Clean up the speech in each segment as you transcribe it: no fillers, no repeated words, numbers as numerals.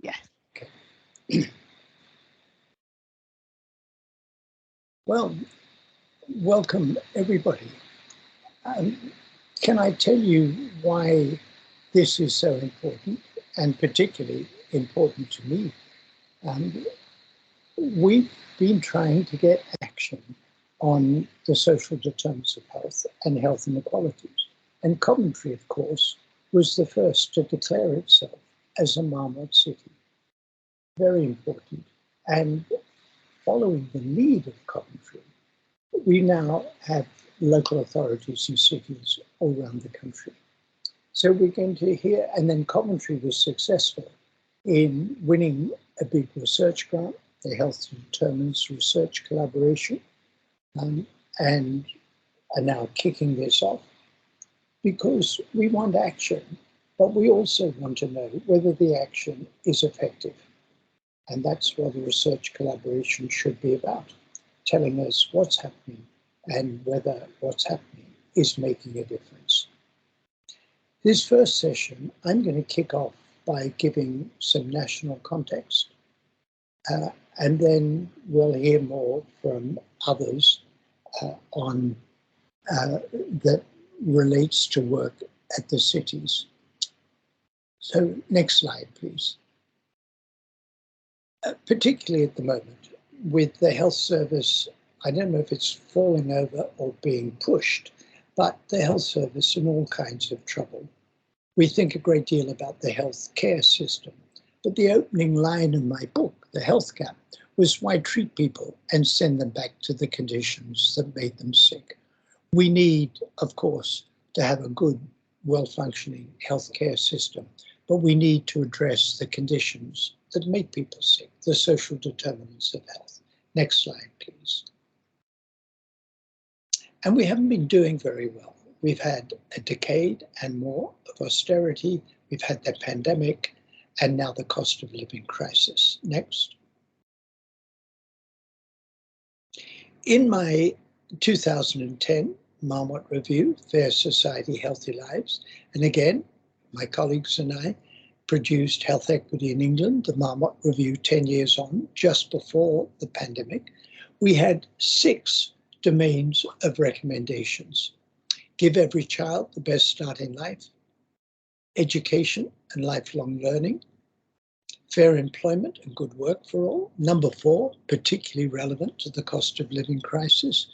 Yeah. Okay. Well, welcome everybody. Can I tell you why this is so important, and particularly important to me? We've been trying to get action on the social determinants of health and health inequalities. And Coventry, of course, was the first to declare itself as a Marmot city. Very important. And following the lead of Coventry, we now have local authorities and cities all around the country. So we're going to hear, and then Coventry was successful in winning a big research grant, the Health Determinants Research Collaboration, and are now kicking this off because we want action, but we also want to know whether the action is effective. And that's what the research collaboration should be about, telling us what's happening and whether what's happening is making a difference. This first session, I'm going to kick off by giving some national context, and then we'll hear more from others on that relates to work at the cities. So next slide, please. Particularly at the moment, with the health service, I don't know if it's falling over or being pushed, but the health service in all kinds of trouble. We think a great deal about the health care system, but the opening line in my book, The Health Gap, was why treat people and send them back to the conditions that made them sick. We need, of course, to have a good, well-functioning healthcare system, but we need to address the conditions that make people sick, the social determinants of health. Next slide, please. And we haven't been doing very well. We've had a decade and more of austerity. We've had the pandemic and now the cost of living crisis. Next. In my 2010 Marmot Review, Fair Society, Healthy Lives, and again, my colleagues and I produced Health Equity in England, the Marmot Review 10 years on, just before the pandemic. We had 6 domains of recommendations. Give every child the best start in life, education and lifelong learning, fair employment and good work for all. Number 4, particularly relevant to the cost of living crisis,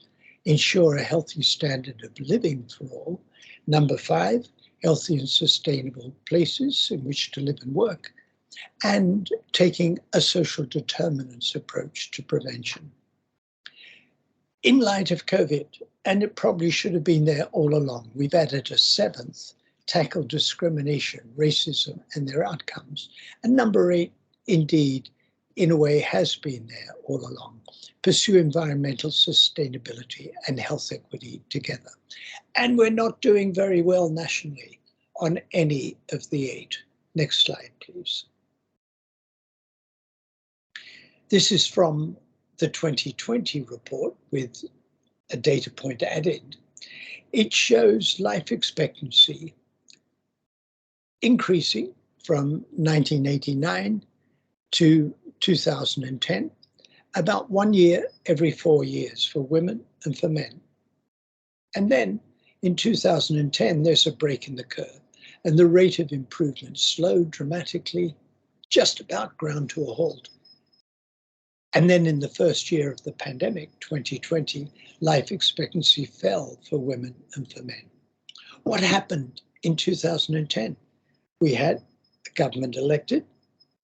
ensure a healthy standard of living for all. Number 5, healthy and sustainable places in which to live and work, and taking a social determinants approach to prevention. In light of COVID, and it probably should have been there all along, we've added a 7th, tackle discrimination, racism, and their outcomes. And number 8, indeed, in a way has been there all along. Pursue environmental sustainability and health equity together. And we're not doing very well nationally on any of the 8. Next slide, please. This is from the 2020 report with a data point added. It shows life expectancy increasing from 1989 to 2010, about 1 year every 4 years for women and for men. And then in 2010, there's a break in the curve and the rate of improvement slowed dramatically, just about ground to a halt. And then in the first year of the pandemic, 2020, life expectancy fell for women and for men. What happened in 2010? We had a government elected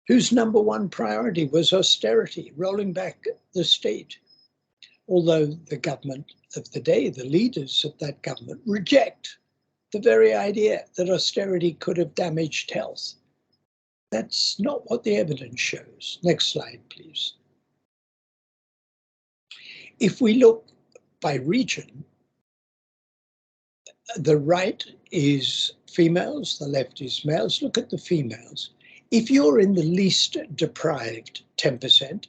whose number 1 priority was austerity, rolling back the state. Although the government of the day, the leaders of that government, reject the very idea that austerity could have damaged health. That's not what the evidence shows. Next slide, please. If we look by region, the right is females, the left is males. Look at the females. If you're in the least deprived 10%,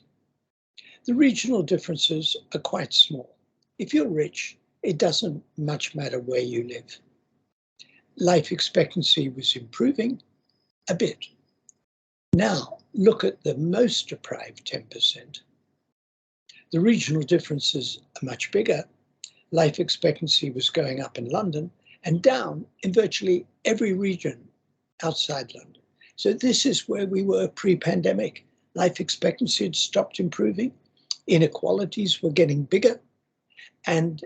the regional differences are quite small. If you're rich, it doesn't much matter where you live. Life expectancy was improving a bit. Now, look at the most deprived 10%. The regional differences are much bigger. Life expectancy was going up in London and down in virtually every region outside London. So this is where we were pre-pandemic. Life expectancy had stopped improving, inequalities were getting bigger, and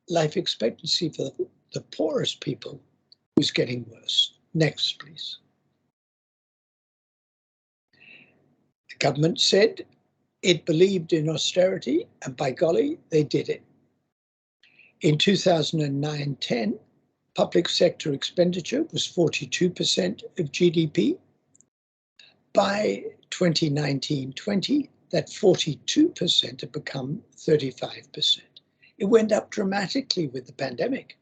life expectancy for the poorest people was getting worse. Next, please. The government said it believed in austerity, and by golly, they did it. In 2009-10, public sector expenditure was 42% of GDP. By 2019-20, that 42% had become 35%. It went up dramatically with the pandemic.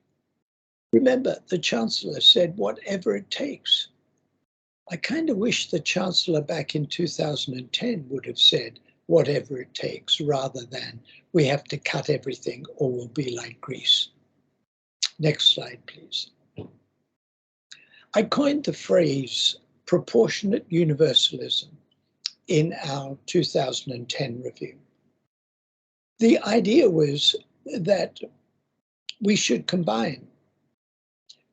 Remember, the Chancellor said, whatever it takes. I kind of wish the Chancellor back in 2010 would have said, whatever it takes, rather than we have to cut everything or we'll be like Greece. Next slide, please. I coined the phrase proportionate universalism in our 2010 review. The idea was that we should combine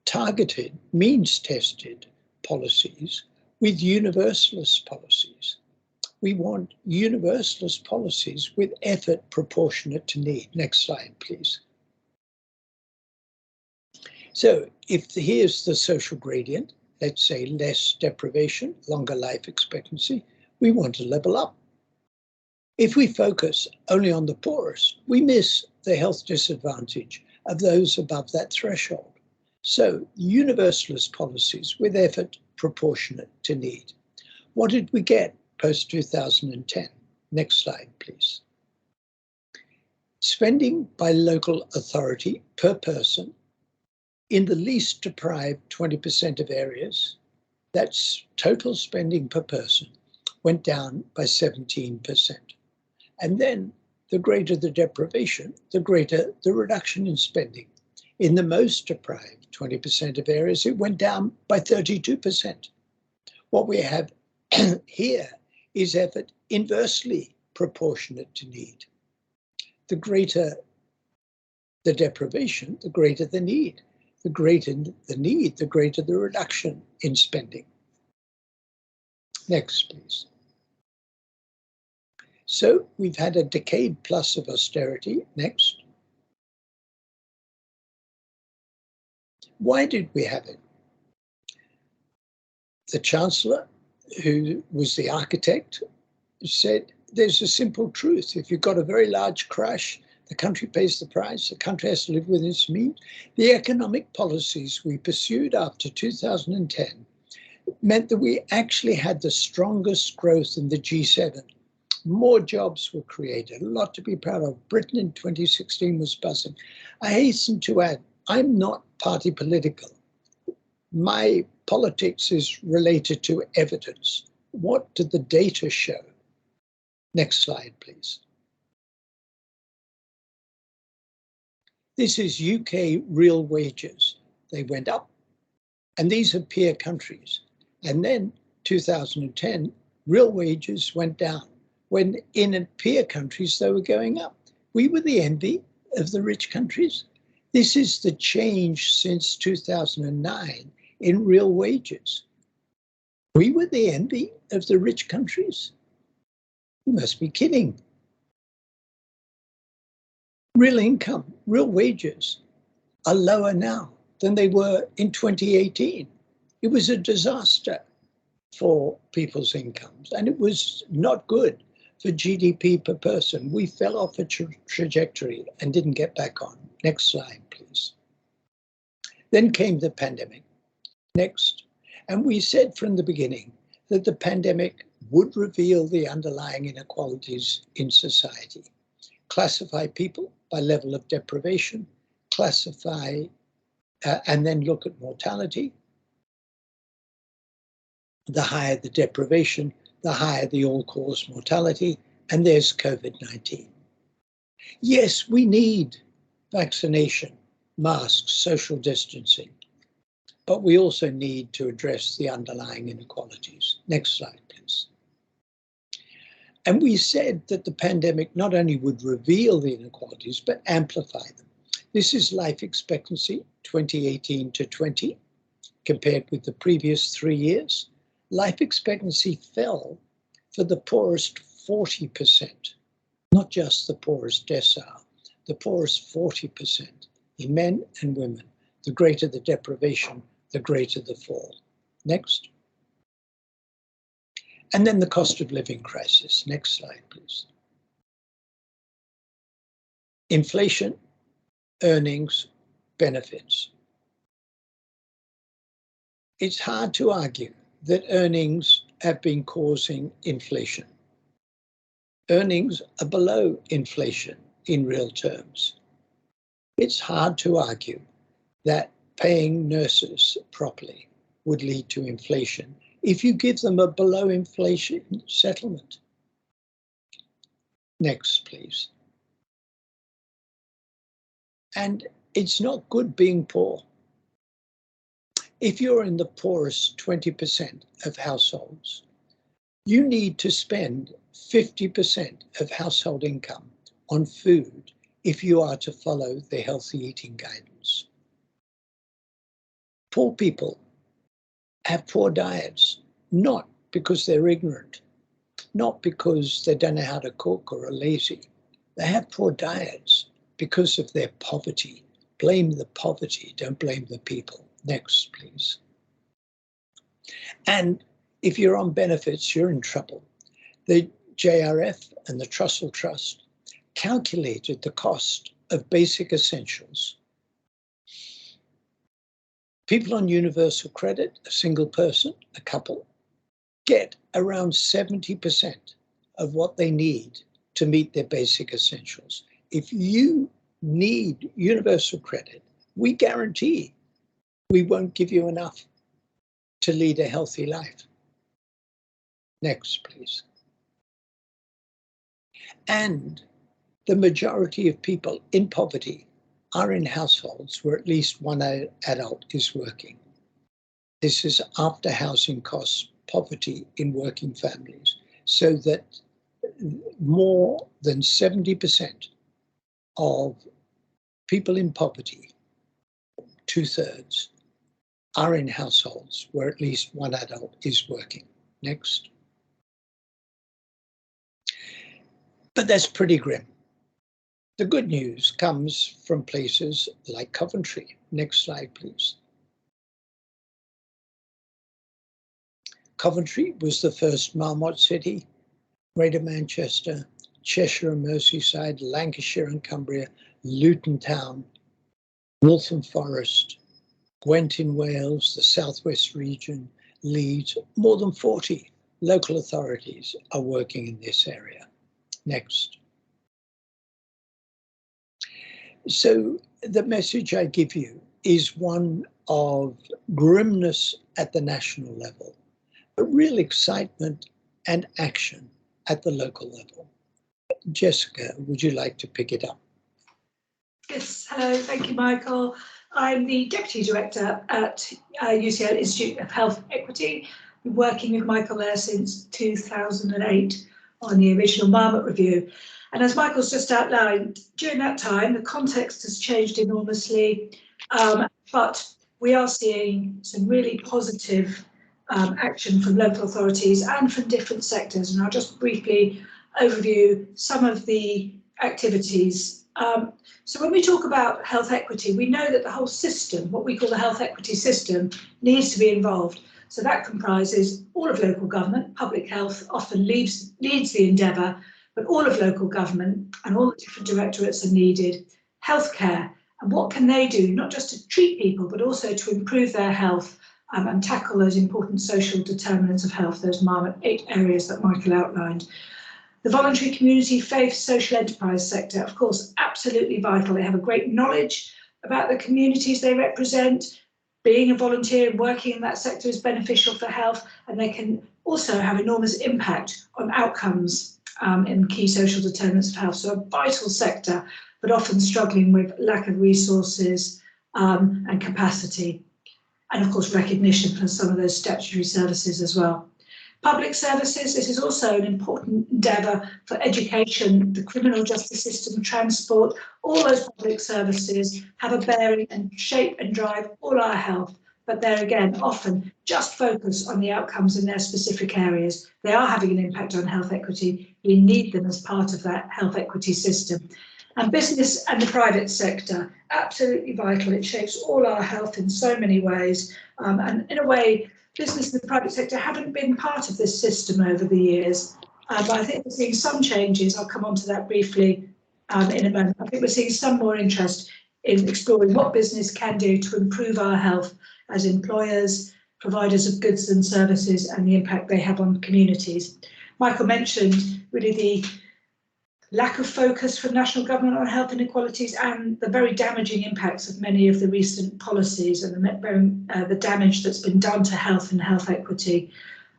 targeted, means-tested policies with universalist policies. We want universalist policies with effort proportionate to need. Next slide, please. So here's the social gradient, let's say less deprivation, longer life expectancy, we want to level up. If we focus only on the poorest, we miss the health disadvantage of those above that threshold. So universalist policies with effort proportionate to need. What did we get post-2010? Next slide, please. Spending by local authority per person in the least deprived 20% of areas, that's total spending per person, went down by 17%. And then the greater the deprivation, the greater the reduction in spending. In the most deprived 20% of areas, it went down by 32%. What we have here is effort inversely proportionate to need. The greater the deprivation, the greater the need. The greater the need, the greater the reduction in spending. Next, please. So we've had a decade plus of austerity. Next. Why did we have it? The Chancellor, who was the architect, said there's a simple truth. If you've got a very large crash, the country pays the price, the country has to live within its means. The economic policies we pursued after 2010 meant that we actually had the strongest growth in the G7. More jobs were created, a lot to be proud of. Britain in 2016 was buzzing. I hasten to add, I'm not party political. My politics is related to evidence. What did the data show? Next slide, please. This is UK real wages. They went up, and these are peer countries. And then 2010, real wages went down, when in peer countries they were going up. We were the envy of the rich countries. This is the change since 2009 in real wages. We were the envy of the rich countries. You must be kidding. Real income, real wages are lower now than they were in 2018. It was a disaster for people's incomes, and it was not good for GDP per person. We fell off a trajectory and didn't get back on. Next slide, please. Then came the pandemic. Next. And we said from the beginning that the pandemic would reveal the underlying inequalities in society. Classify people by level of deprivation, classify and then look at mortality. The higher the deprivation, the higher the all-cause mortality, and there's COVID-19. Yes, we need vaccination, masks, social distancing, but we also need to address the underlying inequalities. Next slide, please. And we said that the pandemic not only would reveal the inequalities, but amplify them. This is life expectancy, 2018 to 20, compared with the previous 3 years. Life expectancy fell for the poorest 40%, not just the poorest decile, the poorest 40% in men and women. The greater the deprivation, the greater the fall. Next. And then the cost of living crisis. Next slide, please. Inflation, earnings, benefits. It's hard to argue that earnings have been causing inflation. Earnings are below inflation in real terms. It's hard to argue that paying nurses properly would lead to inflation if you give them a below inflation settlement. Next, please. And it's not good being poor. If you're in the poorest 20% of households, you need to spend 50% of household income on food if you are to follow the healthy eating guidance. Poor people have poor diets, not because they're ignorant, not because they don't know how to cook or are lazy. They have poor diets because of their poverty. Blame the poverty, don't blame the people. Next, please. And if you're on benefits, you're in trouble. The JRF and the Trussell Trust calculated the cost of basic essentials. People on universal credit, a single person, a couple, get around 70% of what they need to meet their basic essentials. If you need universal credit, we guarantee we won't give you enough to lead a healthy life. Next, please. And the majority of people in poverty are in households where at least one adult is working. This is after housing costs poverty in working families, so that more than 70% of people in poverty, 2/3, are in households where at least one adult is working. Next. But that's pretty grim. The good news comes from places like Coventry. Next slide, please. Coventry was the first Marmot city, Greater Manchester, Cheshire and Merseyside, Lancashire and Cumbria, Luton Town, Waltham Forest, Gwent in Wales, the Southwest region, Leeds. More than 40 local authorities are working in this area. Next. So the message I give you is one of grimness at the national level, but real excitement and action at the local level. Jessica, would you like to pick it up? Yes, hello, thank you, Michael. I'm the Deputy Director at UCL Institute of Health Equity. Been working with Michael there since 2008 on the original Marmot Review. And as Michael's just outlined, during that time, the context has changed enormously, but we are seeing some really positive action from local authorities and from different sectors. And I'll just briefly overview some of the activities. So when we talk about health equity, we know that the whole system, what we call the health equity system, needs to be involved. So that comprises all of local government. Public health often leads the endeavour, but all of local government and all the different directorates are needed. Healthcare, and what can they do, not just to treat people, but also to improve their health and tackle those important social determinants of health, those Marmot 8 areas that Michael outlined. The voluntary community, faith, social enterprise sector, of course, absolutely vital. They have a great knowledge about the communities they represent. Being a volunteer and working in that sector is beneficial for health, and they can also have enormous impact on outcomes in key social determinants of health. So a vital sector, but often struggling with lack of resources and capacity. And of course, recognition for some of those statutory services as well. Public services, this is also an important endeavour for education, the criminal justice system, transport. All those public services have a bearing and shape and drive all our health, but they're again often just focus on the outcomes in their specific areas. They are having an impact on health equity. We need them as part of that health equity system. And business and the private sector, absolutely vital. It shapes all our health in so many ways. And in a way, business and the private sector haven't been part of this system over the years. But I think we're seeing some changes. I'll come on to that briefly in a moment. I think we're seeing some more interest in exploring what business can do to improve our health as employers, providers of goods and services, and the impact they have on communities. Michael mentioned really the lack of focus from national government on health inequalities and the very damaging impacts of many of the recent policies and the damage that's been done to health and health equity.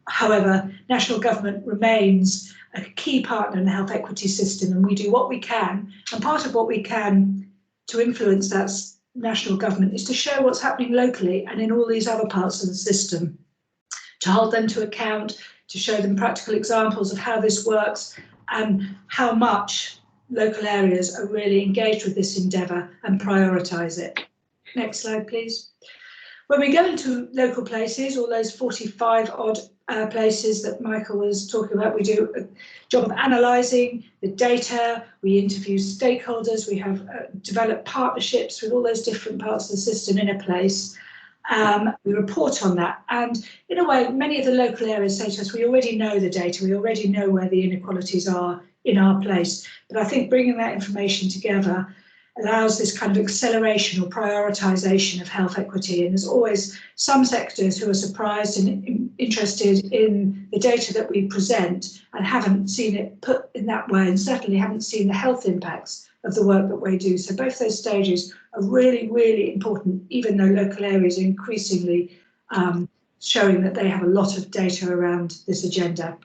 However, national government remains a key partner in the health equity system, and we do what we can. And part of what we can to influence that national government is to show what's happening locally and in all these other parts of the system, to hold them to account, to show them practical examples of how this works and how much local areas are really engaged with this endeavour and prioritise it. Next slide, please. When we go into local places, all those 45 odd places that Michael was talking about, we do a job of analysing the data, we interview stakeholders, we have developed partnerships with all those different parts of the system in a place. We report on that, and in a way many of the local areas say to us, we already know the data, we already know where the inequalities are in our place, but I think bringing that information together allows this kind of acceleration or prioritisation of health equity. And there's always some sectors who are surprised and interested in the data that we present and haven't seen it put in that way, and certainly haven't seen the health impacts of the work that we do. So both those stages are really, really important, even though local areas are increasingly showing that they have a lot of data around this agenda.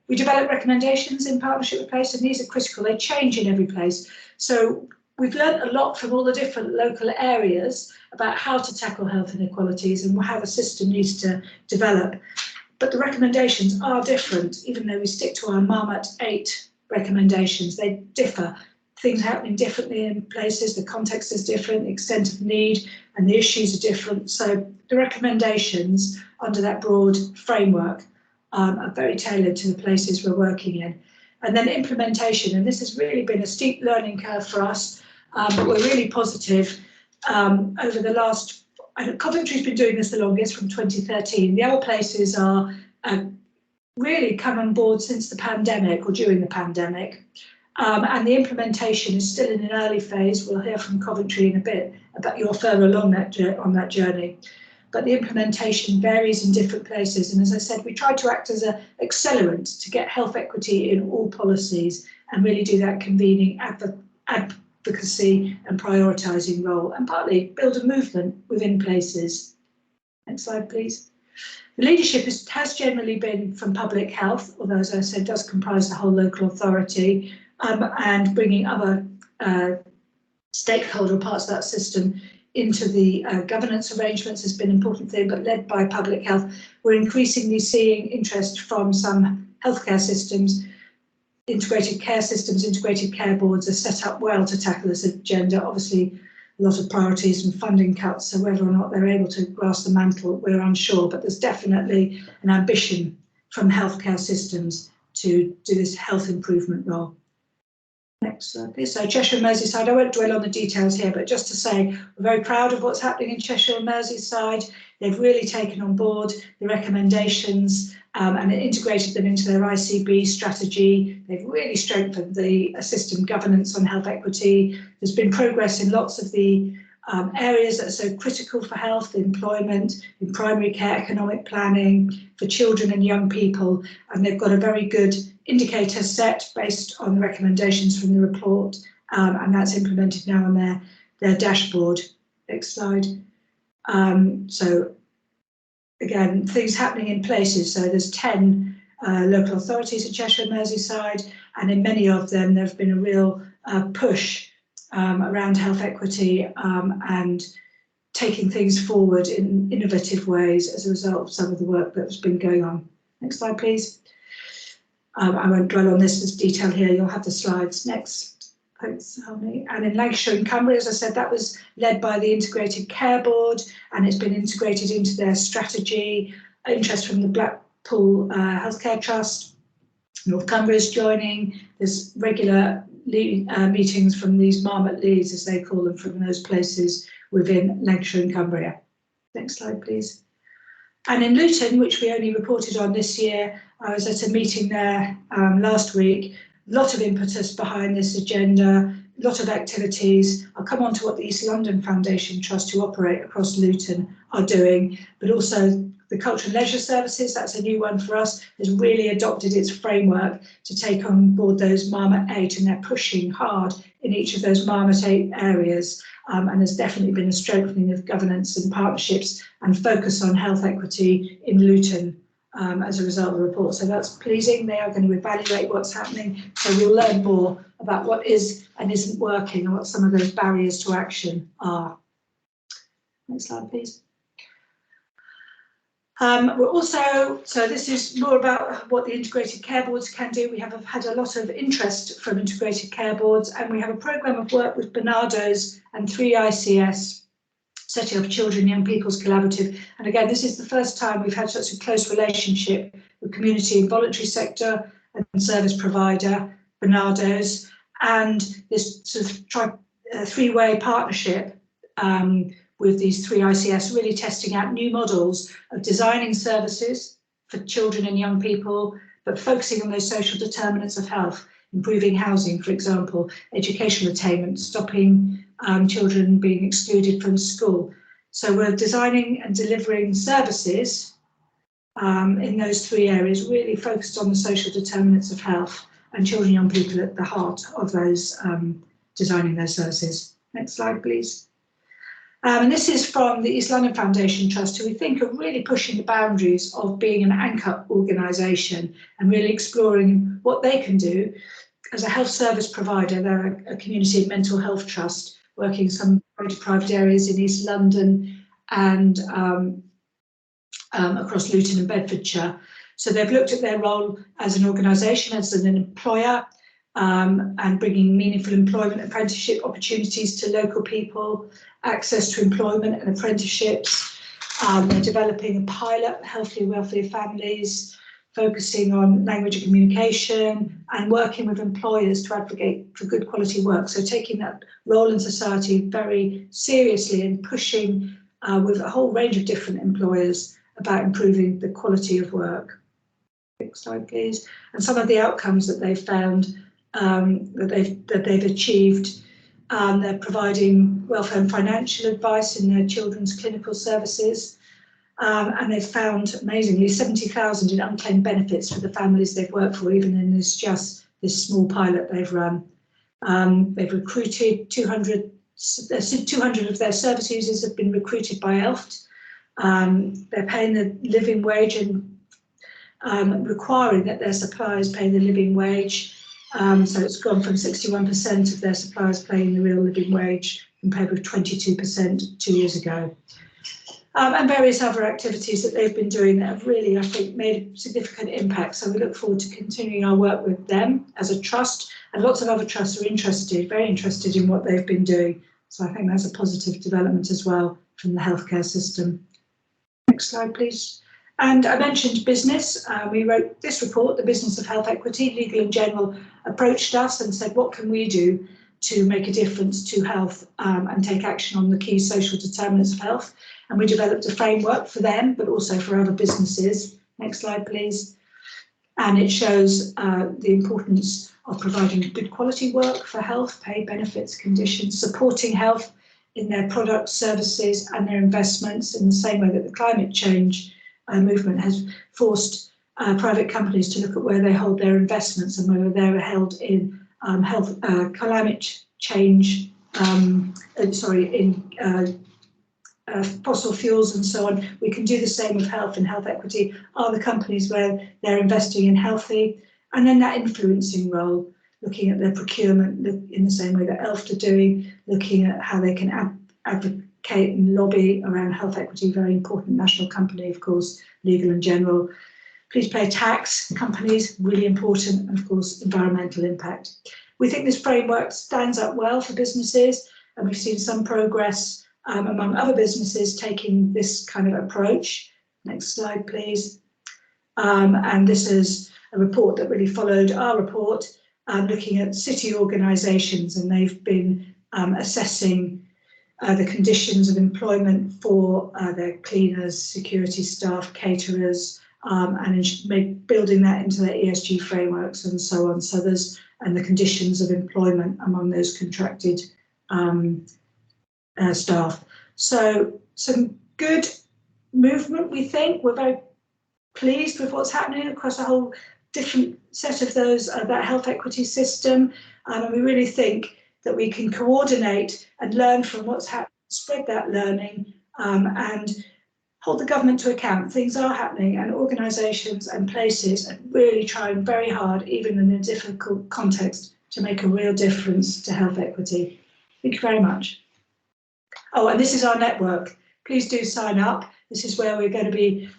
We develop recommendations in partnership with place, and these are critical. They change in every place. So we've learned a lot from all the different local areas about how to tackle health inequalities and how the system needs to develop. But the recommendations are different, even though we stick to our Marmot 8 recommendations. They differ. Things happening differently in places, the context is different, the extent of need and the issues are different. So the recommendations under that broad framework are very tailored to the places we're working in. And then implementation, and this has really been a steep learning curve for us, but we're really positive over the last, Coventry's been doing this the longest, from 2013. The other places are really come on board since the pandemic or during the pandemic. And the implementation is still in an early phase. We'll hear from Coventry in a bit about you're further along on that journey. But the implementation varies in different places. And as I said, we try to act as an accelerant to get health equity in all policies and really do that convening advocacy and prioritising role, and partly build a movement within places. Next slide, please. The leadership has generally been from public health, although, as I said, does comprise the whole local authority, and bringing other stakeholder parts of that system into the governance arrangements has been an important thing, but led by public health. We're increasingly seeing interest from some healthcare systems. Integrated care systems, integrated care boards are set up well to tackle this agenda. Obviously, a lot of priorities and funding cuts, so whether or not they're able to grasp the mantle, we're unsure, but there's definitely an ambition from healthcare systems to do this health improvement role. Next slide, please. So Cheshire and Merseyside, I won't dwell on the details here, but just to say we're very proud of what's happening in Cheshire and Merseyside. They've really taken on board the recommendations and integrated them into their ICB strategy. They've really strengthened the system governance on health equity. There's been progress in lots of the areas that are so critical for health, employment, in primary care, economic planning, for children and young people, and they've got a very good indicator set based on the recommendations from the report, and that's implemented now on their dashboard. Next slide. So again, things happening in places. So there's 10 local authorities in Cheshire and Merseyside, and in many of them there's been a real push around health equity and taking things forward in innovative ways as a result of some of the work that's been going on. Next slide, please. I won't dwell on this as detail here, you'll have the slides. Next, thanks, Harmony. And in Lancashire and Cumbria, as I said, that was led by the Integrated Care Board, and it's been integrated into their strategy. Interest from the Blackpool Healthcare Trust. North Cumbria is joining. There's regular meetings from these Marmot leads, as they call them, from those places within Lancashire and Cumbria. Next slide, please. And in Luton, which we only reported on this year, I was at a meeting there last week. A lot of impetus behind this agenda, a lot of activities. I'll come on to what the East London Foundation Trust, who operate across Luton, are doing, but also the Culture and Leisure Services, that's a new one for us, has really adopted its framework to take on board those Marmot 8, and they're pushing hard in each of those Marmot 8 areas. And there's definitely been a strengthening of governance and partnerships and focus on health equity in Luton as a result of the report. So that's pleasing. They are going to evaluate what's happening. So we'll learn more about what is and isn't working and what some of those barriers to action are. Next slide, please. We're also, so this is more about what the integrated care boards can do. We have had a lot of interest from integrated care boards, and we have a programme of work with Barnardo's and 3ICS, setting up Children and Young People's Collaborative. And again, this is the first time we've had such a close relationship with community and voluntary sector and service provider, Barnardo's, and this sort of three-way partnership with these 3ICS, really testing out new models of designing services for children and young people, but focusing on those social determinants of health, improving housing, for example, educational attainment, stopping children being excluded from school. So we're designing and delivering services in those three areas, really focused on the social determinants of health and children and young people at the heart of those designing those services. Next slide, please. And this is from the East London Foundation Trust, who we think are really pushing the boundaries of being an anchor organisation and really exploring what they can do as a health service provider. They're a community and mental health trust working in some very deprived areas in East London and across Luton and Bedfordshire. So they've looked at their role as an organisation, as an employer, and bringing meaningful employment apprenticeship opportunities to local people, access to employment and apprenticeships. They're developing a pilot, Healthier, Wealthier Families, focusing on language and communication and working with employers to advocate for good quality work. So taking that role in society very seriously and pushing with a whole range of different employers about improving the quality of work. Next slide, please. And some of the outcomes that they've found that they've achieved. They're providing welfare and financial advice in their children's clinical services, and they've found, amazingly, 70,000 in unclaimed benefits for the families they've worked for, even in this small pilot they've run. They've recruited 200 of their service users have been recruited by ELFT. They're paying the living wage and requiring that their suppliers pay the living wage. So it's gone from 61% of their suppliers paying the real living wage compared with 22% 2 years ago. And various other activities that they've been doing that have really, I think, made a significant impact. So we look forward to continuing our work with them as a trust, and lots of other trusts are very interested in what they've been doing. So I think that's a positive development as well from the healthcare system. Next slide, please. And I mentioned business. We wrote this report, The Business of Health Equity. Legal and General approached us and said, what can we do to make a difference to health and take action on the key social determinants of health? And we developed a framework for them, but also for other businesses. Next slide, please. And it shows the importance of providing good quality work for health, pay, benefits, conditions, supporting health in their products, services and their investments, in the same way that the climate change movement has forced private companies to look at where they hold their investments and whether they're held in climate change, fossil fuels and so on. We can do the same with health and health equity. Are the companies where they're investing in healthy, and then that influencing role, looking at their procurement in the same way that ELFT are doing, looking at how they can advocate and lobby around health equity, very important national company, of course, Legal and General. Please pay tax, companies, really important, and of course, environmental impact. We think this framework stands up well for businesses, and we've seen some progress among other businesses taking this kind of approach. Next slide, please. And this is a report that really followed our report, looking at city organisations, and they've been assessing the conditions of employment for their cleaners, security staff, caterers, and building that into their ESG frameworks and so on. So and the conditions of employment among those contracted staff. So some good movement, we think. We're very pleased with what's happening across a whole different set of those, that health equity system. And we really think that we can coordinate and learn from what's happening, spread that learning, and hold the government to account. Things are happening, and organisations and places are really trying very hard, even in a difficult context, to make a real difference to health equity. Thank you very much. Oh, and this is our network. Please do sign up. This is where we're going to be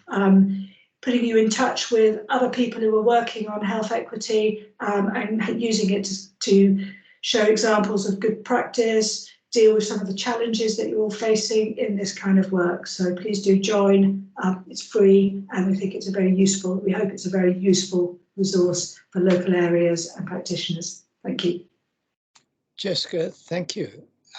putting you in touch with other people who are working on health equity, and using it to show examples of good practice, deal with some of the challenges that you're all facing in this kind of work. So please do join. It's free, and we think it's we hope it's a very useful resource for local areas and practitioners. Thank you. Jessica, thank you.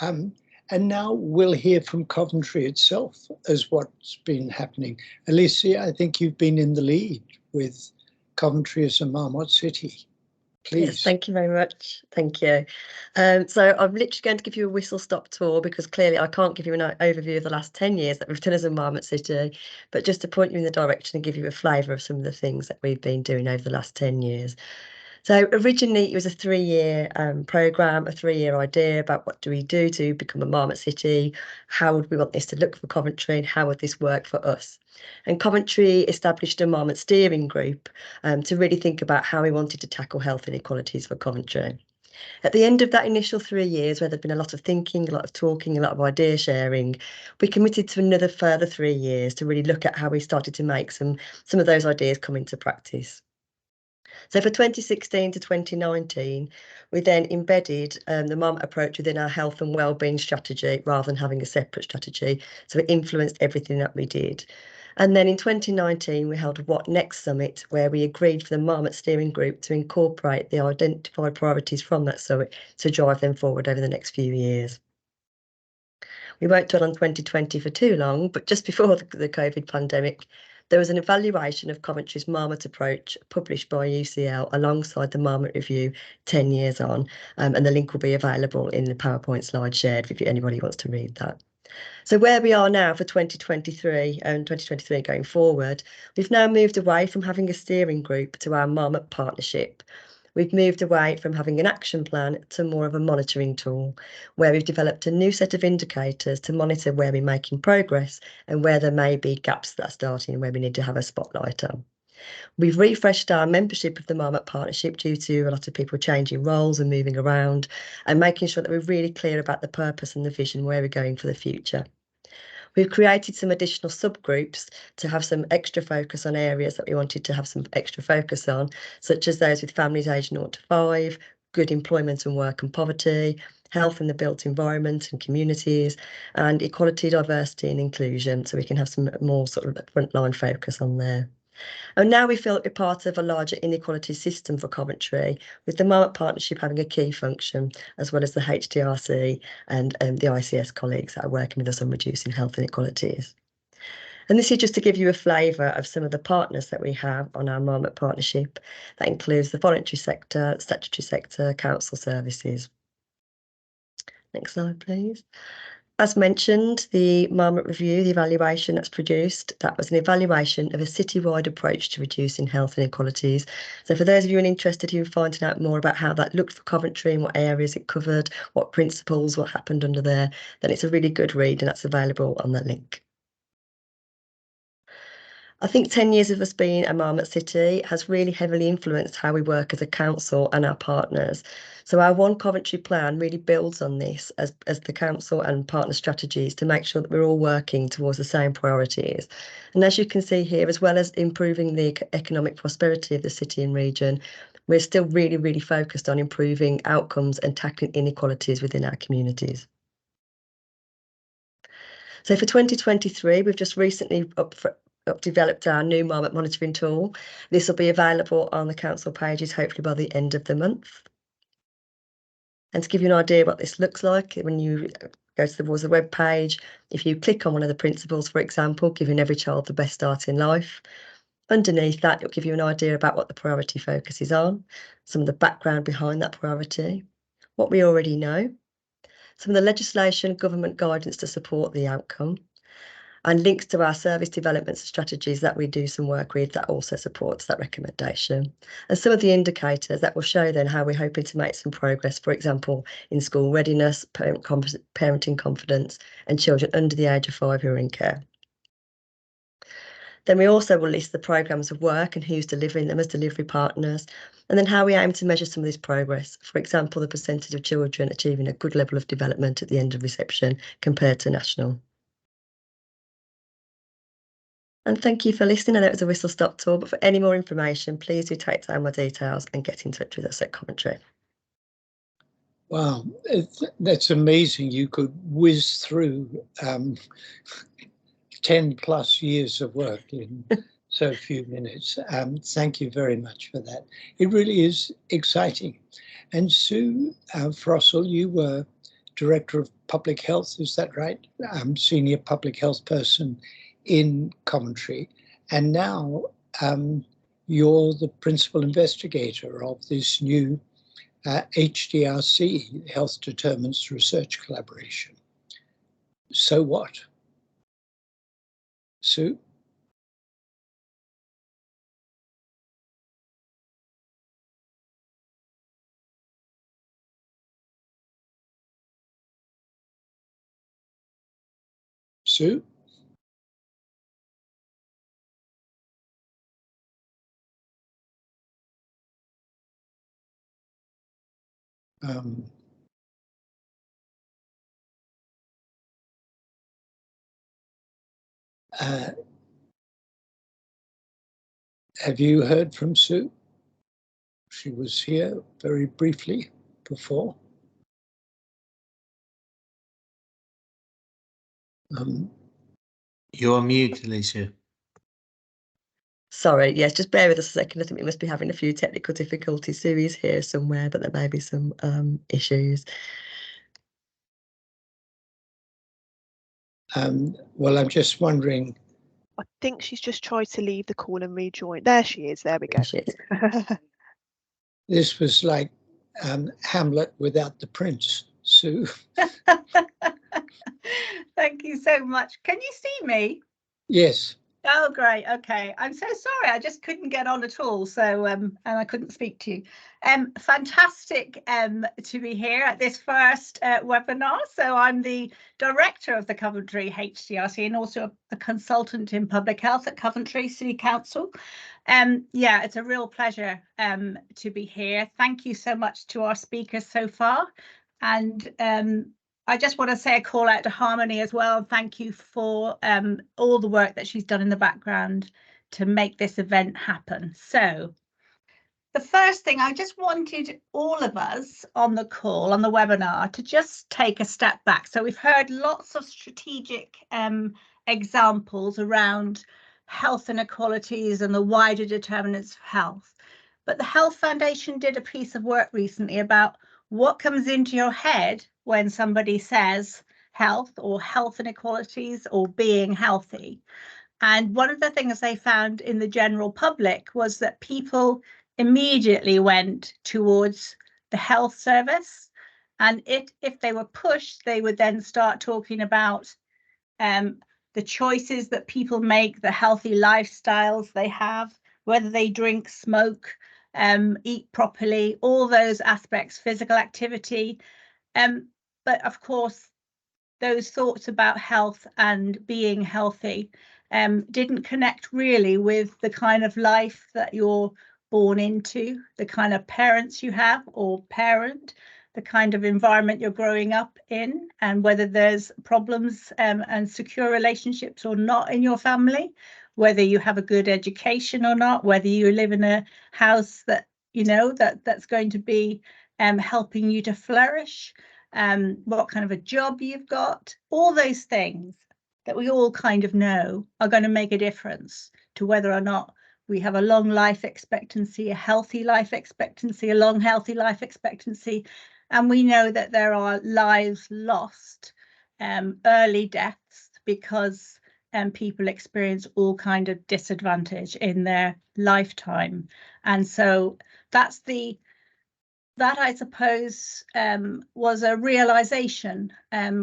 And now we'll hear from Coventry itself as what's been happening. Alicia, I think you've been in the lead with Coventry as a Marmot city. Please. Yes, thank you very much. Thank you. So I'm literally going to give you a whistle-stop tour, because clearly I can't give you an overview of the last 10 years that we've done as a Marmot city, but just to point you in the direction and give you a flavour of some of the things that we've been doing over the last 10 years. So originally it was a 3-year programme, a 3-year idea about what do we do to become a Marmot city, how would we want this to look for Coventry, and how would this work for us. And Coventry established a Marmot steering group to really think about how we wanted to tackle health inequalities for Coventry. At the end of that initial 3 years, where there'd been a lot of thinking, a lot of talking, a lot of idea sharing, we committed to another further 3 years to really look at how we started to make some of those ideas come into practice. So for 2016 to 2019, we then embedded the Marmot approach within our health and wellbeing strategy rather than having a separate strategy. So it influenced everything that we did. And then in 2019, we held a What Next Summit, where we agreed for the Marmot steering group to incorporate the identified priorities from that summit to drive them forward over the next few years. We won't dwell on 2020 for too long, but just before the COVID pandemic, there was an evaluation of Coventry's Marmot approach published by UCL alongside the Marmot Review 10 years on, and the link will be available in the PowerPoint slide shared if anybody wants to read that. So where we are now for 2023 and 2023 going forward, we've now moved away from having a steering group to our Marmot partnership. We've moved away from having an action plan to more of a monitoring tool, where we've developed a new set of indicators to monitor where we're making progress and where there may be gaps that are starting and where we need to have a spotlight on. We've refreshed our membership of the Marmot Partnership due to a lot of people changing roles and moving around, and making sure that we're really clear about the purpose and the vision, where we're going for the future. We've created some additional subgroups to have some extra focus on areas that we wanted to have some extra focus on, such as those with families aged 0 to 5, good employment and work and poverty, health in the built environment and communities, and equality, diversity and inclusion, so we can have some more sort of frontline focus on there. And now we feel that we're part of a larger inequality system for Coventry, with the Marmot Partnership having a key function, as well as the HDRC and the ICS colleagues that are working with us on reducing health inequalities. And this is just to give you a flavour of some of the partners that we have on our Marmot Partnership. That includes the voluntary sector, statutory sector, council services. Next slide, please. As mentioned, the Marmot Review, the evaluation that's produced, that was an evaluation of a citywide approach to reducing health inequalities. So for those of you who are interested in finding out more about how that looked for Coventry and what areas it covered, what principles, what happened under there, then it's a really good read, and that's available on that link. I think 10 years of us being a Marmot City has really heavily influenced how we work as a council and our partners. So our One Coventry plan really builds on this as the council and partner strategies to make sure that we're all working towards the same priorities. And as you can see here, as well as improving the economic prosperity of the city and region, we're still really, really focused on improving outcomes and tackling inequalities within our communities. So for 2023, we've just recently developed our new Marmot monitoring tool. This will be available on the council pages, hopefully by the end of the month. And to give you an idea what this looks like, when you go towards the web page, if you click on one of the principles, for example, giving every child the best start in life, underneath that, it'll give you an idea about what the priority focus is on, some of the background behind that priority, what we already know, some of the legislation, government guidance to support the outcome, and links to our service developments and strategies that we do some work with that also supports that recommendation. And some of the indicators that will show then how we're hoping to make some progress, for example, in school readiness, parenting confidence, and children under the age of 5 who are in care. Then we also will list the programmes of work and who's delivering them as delivery partners, and then how we aim to measure some of this progress. For example, the percentage of children achieving a good level of development at the end of reception compared to national. And thank you for listening. I know it was a whistle-stop tour, but for any more information, please do take down my details and get in touch with us at Coventry. Wow, that's amazing. You could whiz through 10 plus years of work in so few minutes. Thank you very much for that. It really is exciting. And Sue Frossell, you were Director of Public Health, is that right? Senior public health person in Coventry. And now you're the principal investigator of this new HDRC, Health Determinants Research Collaboration. So what? Sue? Sue? Have you heard from Sue? She was here very briefly before. You're on mute, Alicia. Sorry, yes, just bear with us a second. I think we must be having a few technical difficulties. Sue is here somewhere, but there may be some issues. Well, I'm just wondering. I think she's just tried to leave the call and rejoin. There she is. There we go. This was like Hamlet without the prince, Sue. Thank you so much. Can you see me? Yes. Oh, great. Okay. I'm so sorry. I just couldn't get on at all. So, and I couldn't speak to you. Fantastic to be here at this first webinar. So I'm the director of the Coventry HDRC and also the consultant in public health at Coventry City Council. Yeah, it's a real pleasure to be here. Thank you so much to our speakers so far. And I just want to say a call out to Harmony as well. Thank you for all the work that she's done in the background to make this event happen. So the first thing, I just wanted all of us on the call, on the webinar, to just take a step back. So we've heard lots of strategic examples around health inequalities and the wider determinants of health. But the Health Foundation did a piece of work recently about what comes into your head when somebody says health or health inequalities or being healthy. And one of the things they found in the general public was that people immediately went towards the health service. And if they were pushed, they would then start talking about the choices that people make, the healthy lifestyles they have, whether they drink, smoke, eat properly, all those aspects, physical activity. But of course, those thoughts about health and being healthy didn't connect really with the kind of life that you're born into, the kind of parents you have or parent, the kind of environment you're growing up in, and whether there's problems and secure relationships or not in your family, whether you have a good education or not, whether you live in a house that, you know, that's going to be helping you to flourish, what kind of a job you've got. All those things that we all kind of know are going to make a difference to whether or not we have a long life expectancy, a healthy life expectancy, a long healthy life expectancy. And we know that there are lives lost, early deaths, because people experience all kind of disadvantage in their lifetime. And so that I suppose was a realization,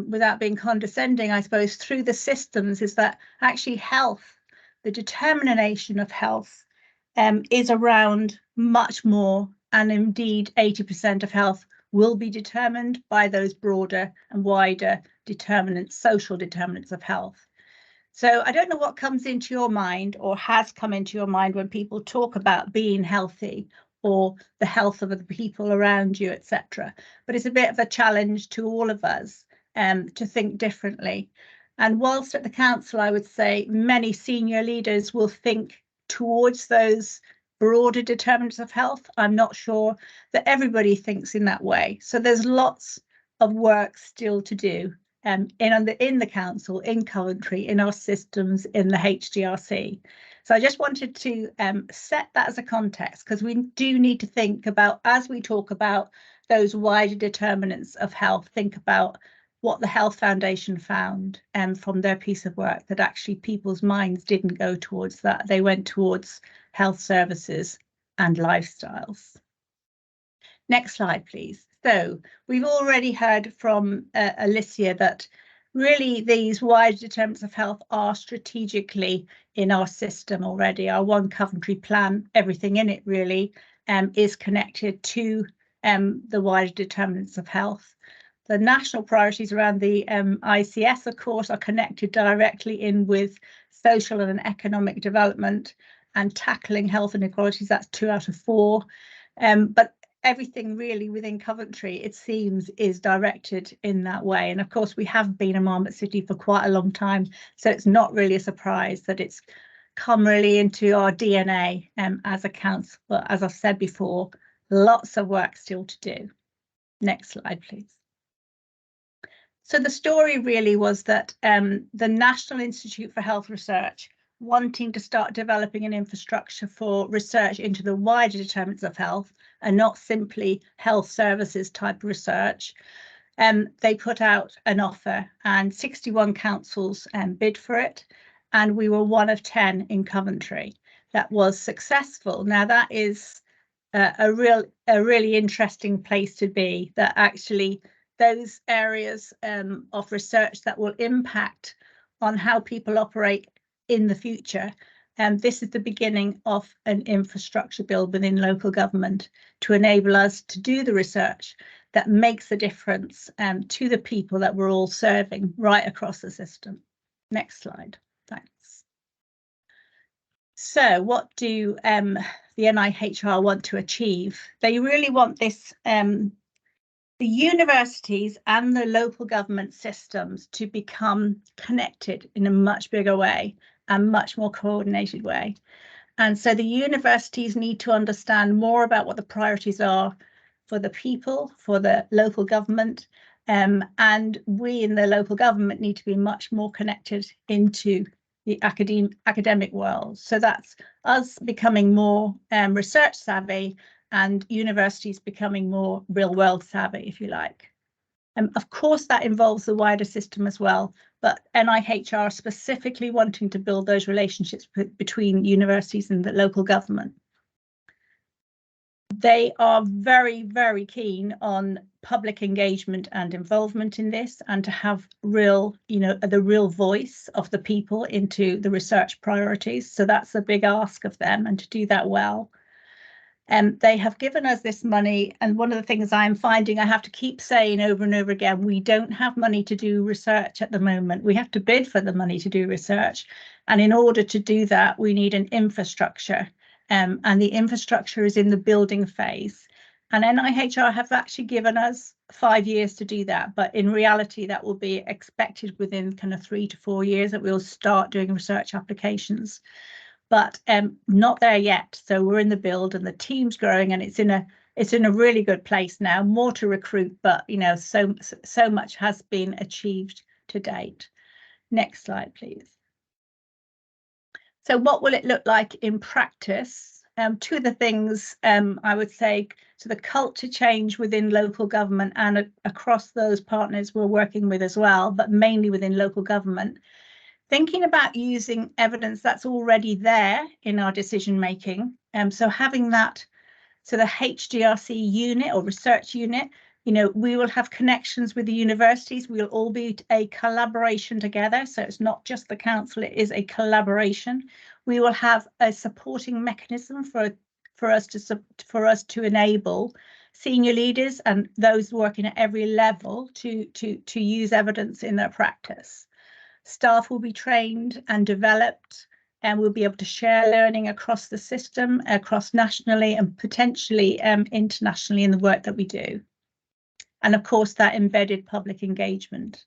without being condescending, I suppose, through the systems, is that actually health, the determination of health, is around much more, and indeed 80% of health will be determined by those broader and wider determinants, social determinants of health. So I don't know what comes into your mind or has come into your mind when people talk about being healthy or the health of the people around you, etc. But it's a bit of a challenge to all of us to think differently. And whilst at the council, I would say many senior leaders will think towards those broader determinants of health, I'm not sure that everybody thinks in that way. So there's lots of work still to do in the council, in Coventry, in our systems, in the HDRC. So I just wanted to set that as a context, because we do need to think about, as we talk about those wider determinants of health, think about what the Health Foundation found from their piece of work, that actually people's minds didn't go towards that. They went towards health services and lifestyles. Next slide, please. So we've already heard from Alicia that really these wide determinants of health are strategically in our system already. Our One Coventry plan, everything in it really is connected to the wider determinants of health. The national priorities around the ICS, of course, are connected directly in with social and economic development and tackling health inequalities. That's 2 out of 4. But everything really within Coventry, it seems, is directed in that way. And of course, we have been a Marmot city for quite a long time, so it's not really a surprise that it's come really into our DNA as a council. But as I've said before, lots of work still to do. Next slide, please. So the story really was that the National Institute for Health Research, wanting to start developing an infrastructure for research into the wider determinants of health and not simply health services type research, they put out an offer, and 61 councils bid for it, and we were one of 10 in Coventry that was successful. Now that is a really interesting place to be, that actually those areas of research that will impact on how people operate in the future. And this is the beginning of an infrastructure build within local government to enable us to do the research that makes a difference to the people that we're all serving right across the system. Next slide, thanks. So what do the NIHR want to achieve? They really want this the universities and the local government systems to become connected in a much bigger way and much more coordinated way. And so the universities need to understand more about what the priorities are for the people, for the local government, and we in the local government need to be much more connected into the academic world. So that's us becoming more research savvy, and universities becoming more real world savvy, if you like. Of course, that involves the wider system as well, but NIHR specifically wanting to build those relationships between universities and the local government. They are very, very keen on public engagement and involvement in this, and to have real, the real voice of the people into the research priorities. So that's a big ask of them, and to do that well. They have given us this money, and one of the things I'm finding I have to keep saying over and over again, we don't have money to do research at the moment. We have to bid for the money to do research, and in order to do that we need an infrastructure, and the infrastructure is in the building phase, and NIHR have actually given us 5 years to do that, but in reality that will be expected within kind of 3 to 4 years that we'll start doing research applications. But not there yet. So we're in the build and the team's growing, and it's in a really good place now. More to recruit, but you know, so much has been achieved to date. Next slide, please. So what will it look like in practice? Two of the things I would say, so the culture change within local government and across those partners we're working with as well, but mainly within local government. Thinking about using evidence that's already there in our decision making. So having that, so the HDRC unit or research unit, you know, we will have connections with the universities. We'll all be a collaboration together. So it's not just the council, it is a collaboration. We will have a supporting mechanism for us to enable senior leaders and those working at every level to use evidence in their practice. Staff will be trained and developed, and we'll be able to share learning across the system, across nationally and potentially internationally in the work that we do. And of course, that embedded public engagement.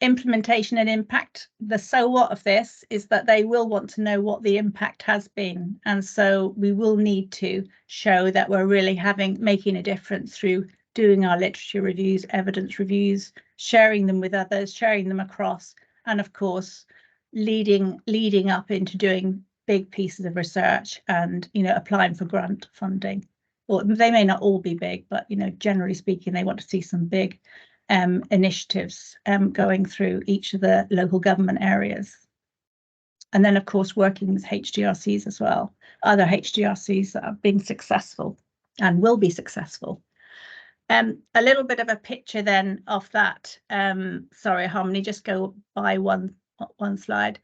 Implementation and impact. The so what of this is that they will want to know what the impact has been. And so we will need to show that we're really making a difference through doing our literature reviews, evidence reviews, sharing them with others, sharing them across, and of course, leading up into doing big pieces of research and, you know, applying for grant funding. Well, they may not all be big, but, you know, generally speaking, they want to see some big initiatives going through each of the local government areas. And then, of course, working with HDRCs as well, other HDRCs that have been successful and will be successful. A little bit of a picture then of that. Sorry, Harmony, just go by one slide.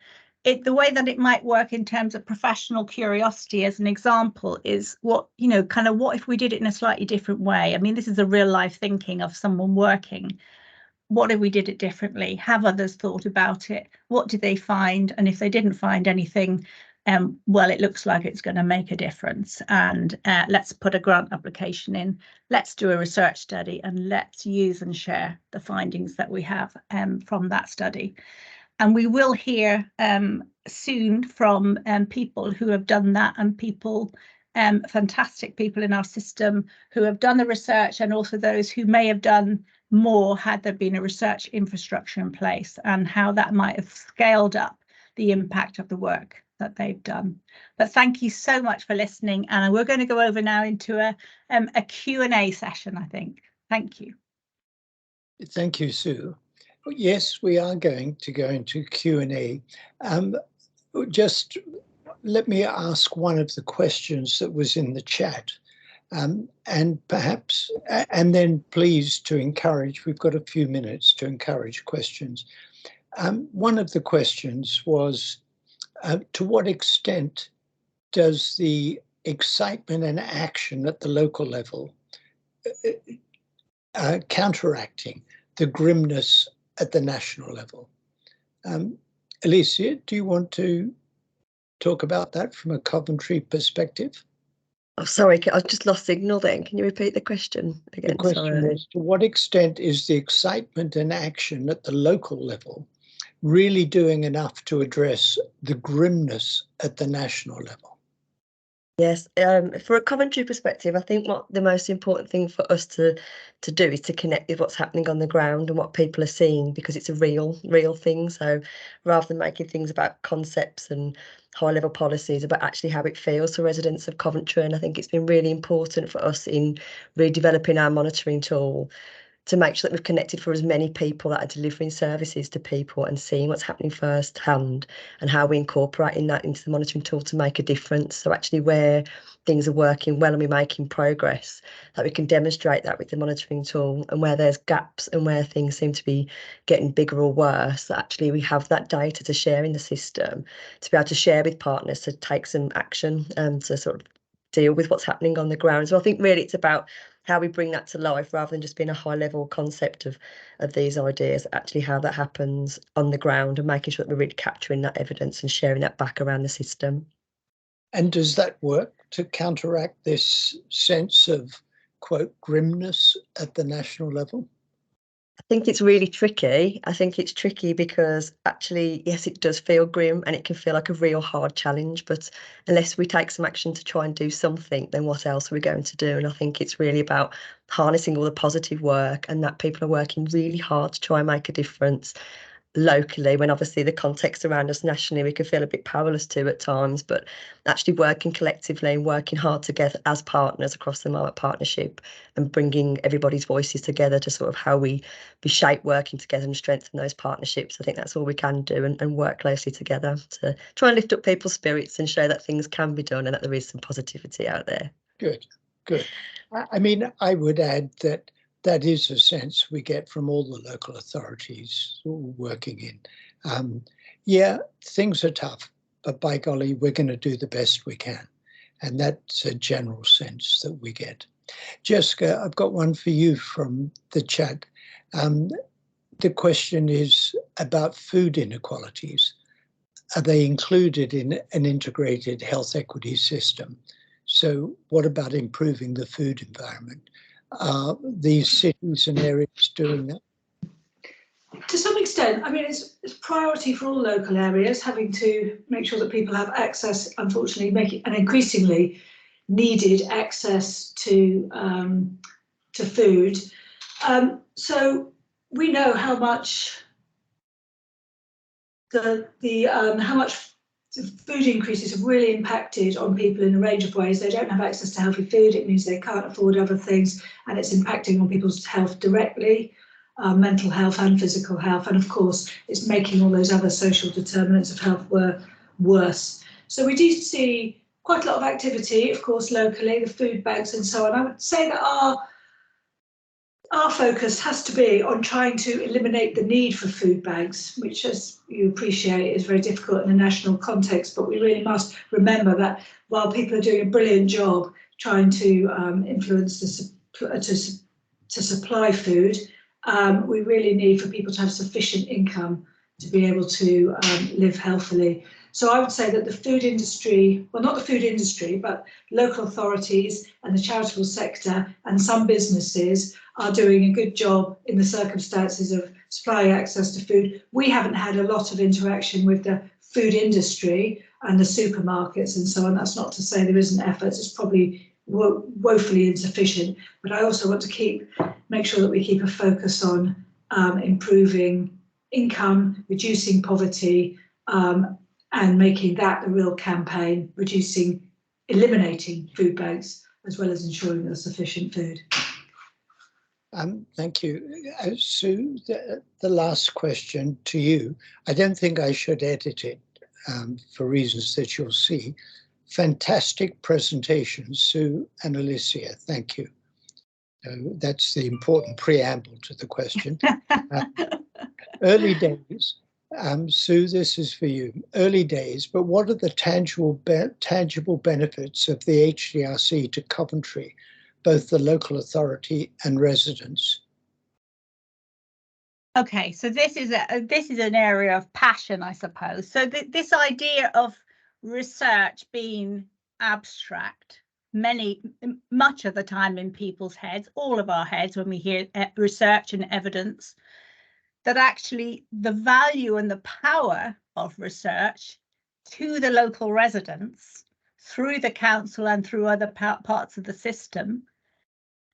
The way that it might work in terms of professional curiosity, as an example, is what, you know, kind of what if we did it in a slightly different way? I mean, this is a real life thinking of someone working. What if we did it differently? Have others thought about it? What did they find? And if they didn't find anything, well, it looks like it's going to make a difference. And let's put a grant application in. Let's do a research study and let's use and share the findings that we have from that study. And we will hear soon from people who have done that, and people, fantastic people in our system who have done the research, and also those who may have done more had there been a research infrastructure in place, and how that might have scaled up the impact of the work that they've done. But thank you so much for listening, and we're going to go over now into a Q&A session, I think. Thank you. Thank you, Sue. Yes, we are going to go into Q&A. Just let me ask one of the questions that was in the chat, and perhaps, and then please to encourage, we've got a few minutes to encourage questions. One of the questions was, to what extent does the excitement and action at the local level counteracting the grimness at the national level? Alicia, do you want to talk about that from a Coventry perspective? Oh, sorry, I just lost signal then. Can you repeat the question again? The question was, to what extent is the excitement and action at the local level really doing enough to address the grimness at the national level? Yes, for a Coventry perspective, I think what the most important thing for us to do is to connect with what's happening on the ground and what people are seeing, because it's a real thing. So rather than making things about concepts and high level policies, about actually how it feels to residents of Coventry. And I think it's been really important for us in redeveloping our monitoring tool to make sure that we've connected for as many people that are delivering services to people and seeing what's happening firsthand, and how we incorporating that into the monitoring tool to make a difference. So actually where things are working well and we're making progress, that we can demonstrate that with the monitoring tool, and where there's gaps and where things seem to be getting bigger or worse, that actually we have that data to share in the system, to be able to share with partners to take some action and to sort of deal with what's happening on the ground. So I think really it's about how we bring that to life rather than just being a high level concept of these ideas, actually how that happens on the ground and making sure that we're really capturing that evidence and sharing that back around the system. And does that work to counteract this sense of, quote, grimness at the national level? I think it's really tricky. I think it's tricky because actually, yes, it does feel grim and it can feel like a real hard challenge. But unless we take some action to try and do something, then what else are we going to do? And I think it's really about harnessing all the positive work and that people are working really hard to try and make a difference locally, when obviously the context around us nationally we can feel a bit powerless to at times, but actually working collectively and working hard together as partners across the Marmot Partnership and bringing everybody's voices together to sort of how we shape working together and strengthen those partnerships. I think that's all we can do, and work closely together to try and lift up people's spirits and show that things can be done and that there is some positivity out there. Good, good. I mean, I would add that that is a sense we get from all the local authorities working in. Yeah, things are tough, but by golly, we're going to do the best we can. And that's a general sense that we get. Jessica, I've got one for you from the chat. The question is about food inequalities. Are they included in an integrated health equity system? So what about improving the food environment? Are these cities and areas doing that? To some extent, I mean, it's priority for all local areas, having to make sure that people have access, unfortunately, making an increasingly needed access to food. So we know how much how much food increases have really impacted on people in a range of ways. They don't have access to healthy food. It means they can't afford other things, and it's impacting on people's health directly, mental health and physical health. And of course, it's making all those other social determinants of health worse. So we do see quite a lot of activity, of course, locally, the food banks and so on. I would say that our focus has to be on trying to eliminate the need for food banks, which, as you appreciate, is very difficult in a national context. But we really must remember that while people are doing a brilliant job trying to influence to supply food, we really need for people to have sufficient income to be able to live healthily. So I would say that the food industry, well, not the food industry, but local authorities and the charitable sector and some businesses are doing a good job in the circumstances of supplying access to food. We haven't had a lot of interaction with the food industry and the supermarkets and so on. That's not to say there isn't efforts. It's probably woefully insufficient. But I also want to make sure that we keep a focus on improving income, reducing poverty, and making that a real campaign, eliminating food banks, as well as ensuring there's sufficient food. Thank you. Sue, the last question to you. I don't think I should edit it for reasons that you'll see. Fantastic presentation, Sue and Alicia. Thank you. That's the important preamble to the question. Early days. Sue, this is for you. Early days, but what are the tangible benefits of the HDRC to Coventry, both the local authority and residents? Okay, so this is an area of passion, I suppose. So this idea of research being abstract, much of the time in people's heads, all of our heads, when we hear research and evidence, that actually the value and the power of research to the local residents through the council and through other parts of the system,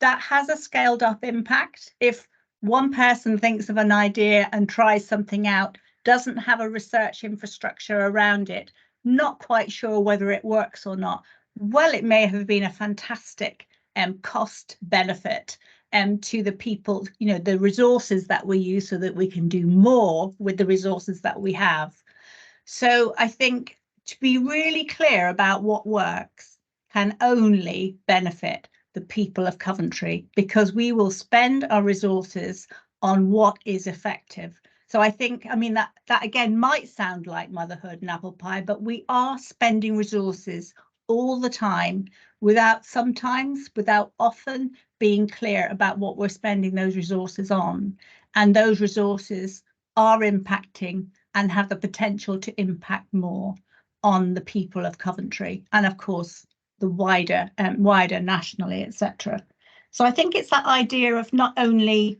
that has a scaled up impact. If one person thinks of an idea and tries something out, doesn't have a research infrastructure around it, not quite sure whether it works or not, well, it may have been a fantastic cost benefit to the people, the resources that we use so that we can do more with the resources that we have. So I think to be really clear about what works can only benefit the people of Coventry, because we will spend our resources on what is effective. So I think, that again might sound like motherhood and apple pie, but we are spending resources all the time sometimes without often being clear about what we're spending those resources on. And those resources are impacting and have the potential to impact more on the people of Coventry and of course the wider nationally, etc. So I think it's that idea of not only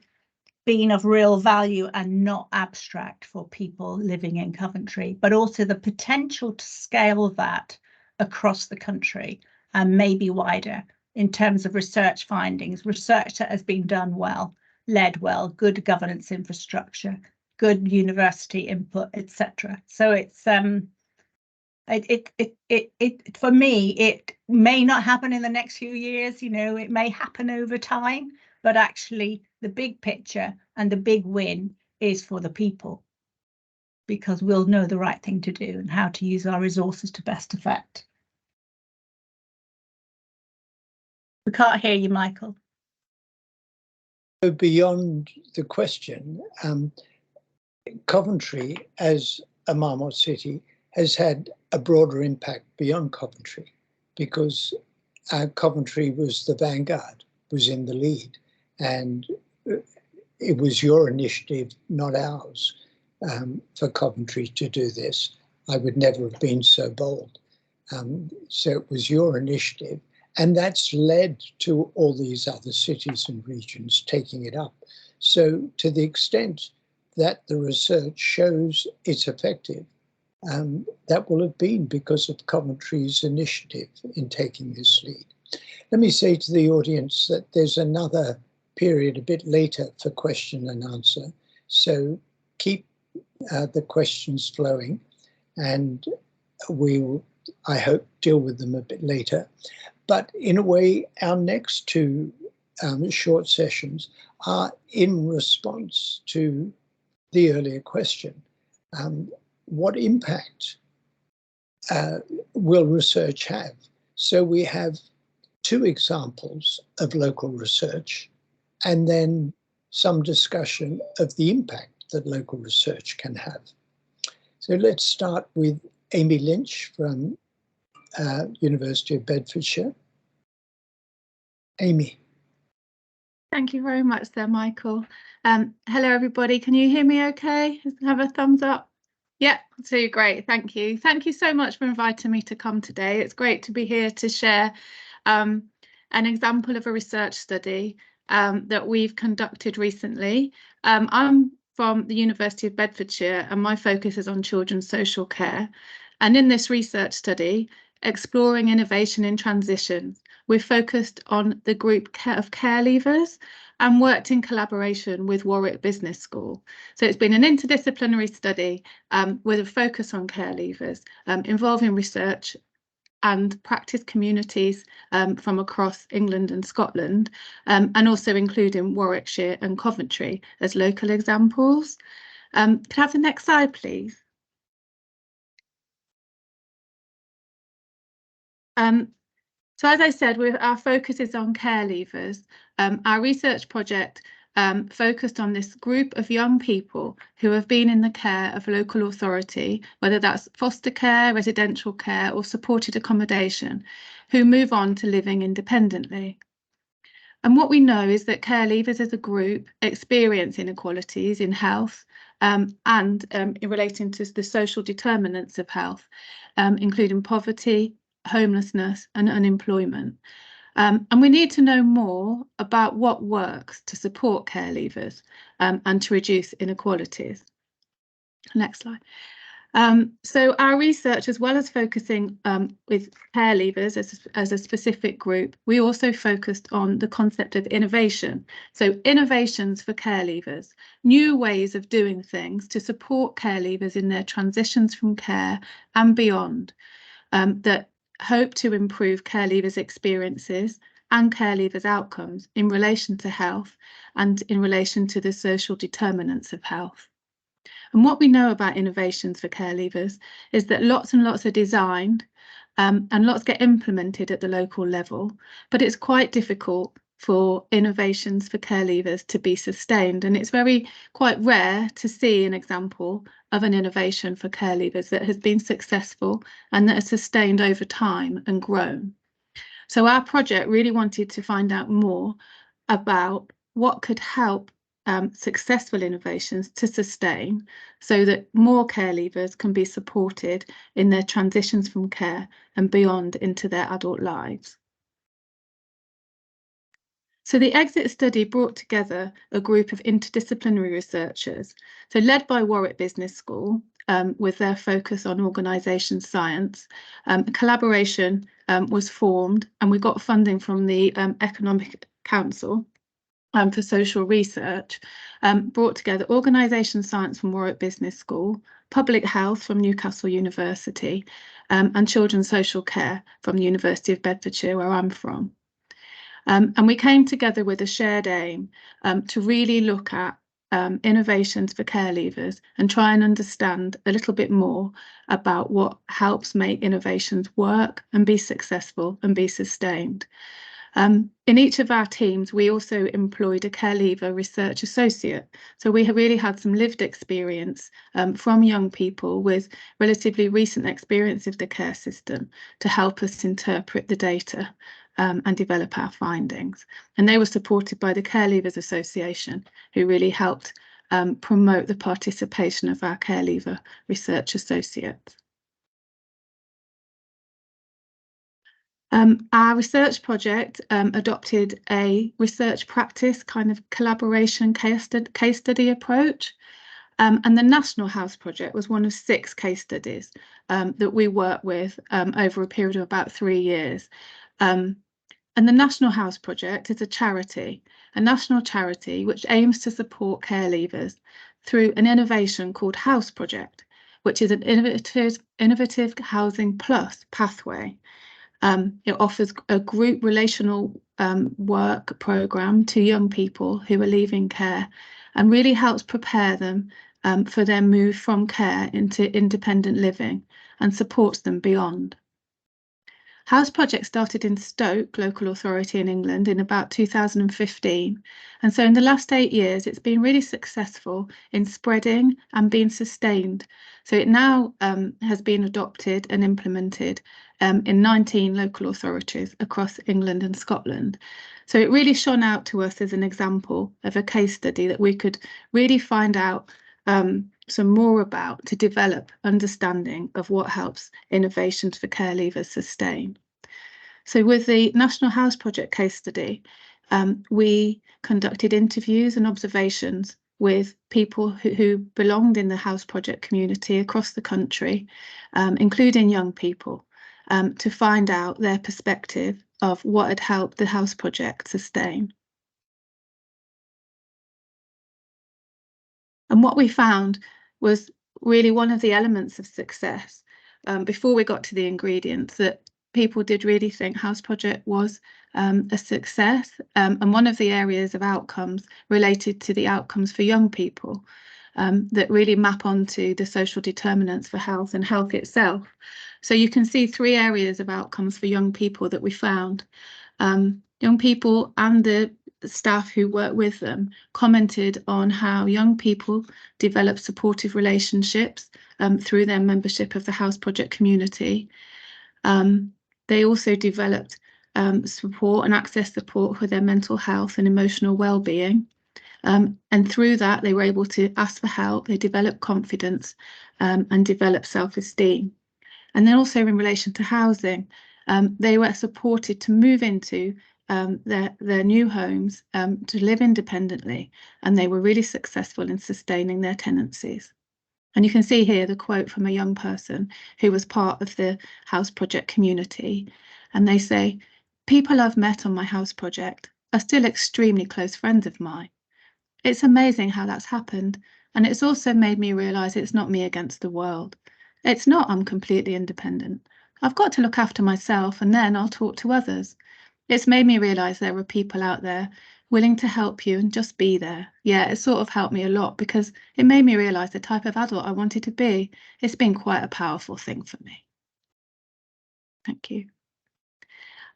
being of real value and not abstract for people living in Coventry, but also the potential to scale that across the country and maybe wider in terms of research findings, research that has been done well, led well, good governance infrastructure, good university input, etc. So it's for me, it may not happen in the next few years, you know, it may happen over time, but actually the big picture and the big win is for the people, because we'll know the right thing to do and how to use our resources to best effect. We can't hear you, Michael. So beyond the question, Coventry as a Marmot city has had a broader impact beyond Coventry, because Coventry was the vanguard, was in the lead, and it was your initiative, not ours, for Coventry to do this. I would never have been so bold. So it was your initiative, and that's led to all these other cities and regions taking it up. So to the extent that the research shows it's effective, that will have been because of Coventry's initiative in taking this lead. Let me say to the audience that there's another period a bit later for question and answer, so keep the questions flowing, and we will, I hope, deal with them a bit later. But in a way, our next two short sessions are in response to the earlier question. What impact will research have? So we have two examples of local research, and then some discussion of the impact that local research can have. So let's start with Amy Lynch from University of Bedfordshire. Amy. Thank you very much there, Michael. Hello, everybody. Can you hear me okay? Have a thumbs up? Yeah, so great. Thank you. Thank you so much for inviting me to come today. It's great to be here to share an example of a research study that we've conducted recently. I'm from the University of Bedfordshire, and my focus is on children's social care. And in this research study, exploring innovation in transition, we've focused on the group of care leavers and worked in collaboration with Warwick Business School. So it's been an interdisciplinary study with a focus on care leavers, involving research and practice communities from across England and Scotland, and also including Warwickshire and Coventry as local examples. Could I have the next slide, please? So as I said, our focus is on care leavers. Our research project focused on this group of young people who have been in the care of local authority, whether that's foster care, residential care or supported accommodation, who move on to living independently. And what we know is that care leavers as a group experience inequalities in health and in relating to the social determinants of health, including poverty, homelessness and unemployment. And we need to know more about what works to support care leavers and to reduce inequalities. Next slide. So our research, as well as focusing with care leavers as a specific group, we also focused on the concept of innovation. So innovations for care leavers, new ways of doing things to support care leavers in their transitions from care and beyond, that hope to improve care leavers' experiences and care leavers' outcomes in relation to health and in relation to the social determinants of health. And what we know about innovations for care leavers is that lots and lots are designed and lots get implemented at the local level, but it's quite difficult for innovations for care leavers to be sustained. And it's quite rare to see an example of an innovation for care leavers that has been successful and that has sustained over time and grown. So our project really wanted to find out more about what could help successful innovations to sustain, so that more care leavers can be supported in their transitions from care and beyond into their adult lives. So the exit study brought together a group of interdisciplinary researchers, so led by Warwick Business School, with their focus on organisation science. A collaboration was formed, and we got funding from the Economic Council for social research, brought together organisation science from Warwick Business School, public health from Newcastle University, and children's social care from the University of Bedfordshire, where I'm from. And we came together with a shared aim to really look at innovations for care leavers and try and understand a little bit more about what helps make innovations work and be successful and be sustained. In each of our teams, we also employed a care leaver research associate. So we have really had some lived experience from young people with relatively recent experience of the care system to help us interpret the data and develop our findings. And they were supported by the Care Leavers Association, who really helped promote the participation of our care leaver research associates. Our research project adopted a research practice kind of collaboration case study approach. And the National House Project was one of 6 case studies that we worked with over a period of about 3 years. And the National House Project is a national charity which aims to support care leavers through an innovation called House Project, which is an innovative housing plus pathway. It offers a group relational work programme to young people who are leaving care and really helps prepare them for their move from care into independent living and supports them beyond. House Project started in Stoke local authority in England in about 2015, and so in the last 8 years it's been really successful in spreading and being sustained. So it now has been adopted and implemented in 19 local authorities across England and Scotland. So it really shone out to us as an example of a case study that we could really find out some more about to develop understanding of what helps innovations for care leavers sustain. So with the National House Project case study, we conducted interviews and observations with people who belonged in the House Project community across the country, including young people, to find out their perspective of what had helped the House Project sustain. And what we found was really one of the elements of success, before we got to the ingredients, that people did really think House Project was a success, and one of the areas of outcomes related to the outcomes for young people that really map onto the social determinants for health and health itself. So you can see 3 areas of outcomes for young people that we found. Young people and the staff who work with them commented on how young people develop supportive relationships through their membership of the House Project community. They also developed support and access support for their mental health and emotional well-being. And through that, they were able to ask for help, they developed confidence and developed self-esteem. And then also in relation to housing, they were supported to move into their new homes to live independently, and they were really successful in sustaining their tenancies. And you can see here the quote from a young person who was part of the House Project community, and they say, "People I've met on my House Project are still extremely close friends of mine. It's amazing how that's happened, and it's also made me realise it's not me against the world. It's not I'm completely independent. I've got to look after myself and then I'll talk to others. It's made me realise there are people out there willing to help you and just be there. Yeah, it sort of helped me a lot because it made me realise the type of adult I wanted to be. It's been quite a powerful thing for me." Thank you.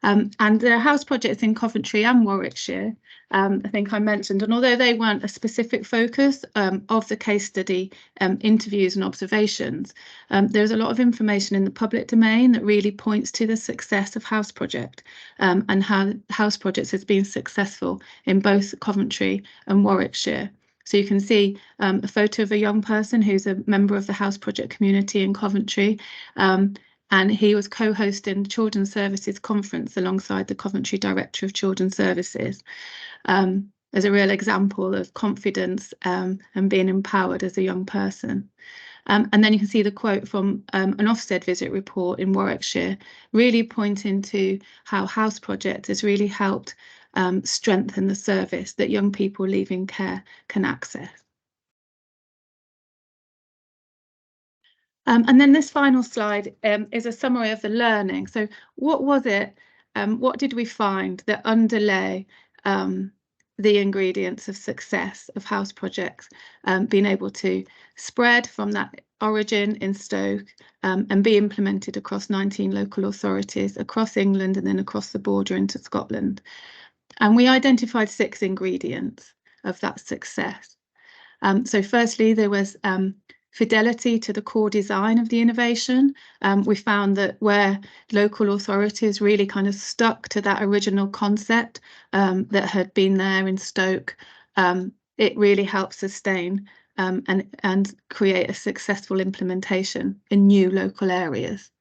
And there are house projects in Coventry and Warwickshire, I think I mentioned, and although they weren't a specific focus of the case study interviews and observations, there's a lot of information in the public domain that really points to the success of house project and how house projects has been successful in both Coventry and Warwickshire. So you can see a photo of a young person who's a member of the house project community in Coventry, and he was co-hosting the Children's Services Conference alongside the Coventry Director of Children's Services, as a real example of confidence and being empowered as a young person. And then you can see the quote from an Ofsted visit report in Warwickshire, really pointing to how house project has really helped strengthen the service that young people leaving care can access. And then this final slide is a summary of the learning. So what was it, what did we find that underlay the ingredients of success of house projects being able to spread from that origin in Stoke and be implemented across 19 local authorities across England and then across the border into Scotland? And we identified 6 ingredients of that success. So firstly, there was fidelity to the core design of the innovation. We found that where local authorities really kind of stuck to that original concept that had been there in Stoke, it really helped sustain and create a successful implementation in new local areas.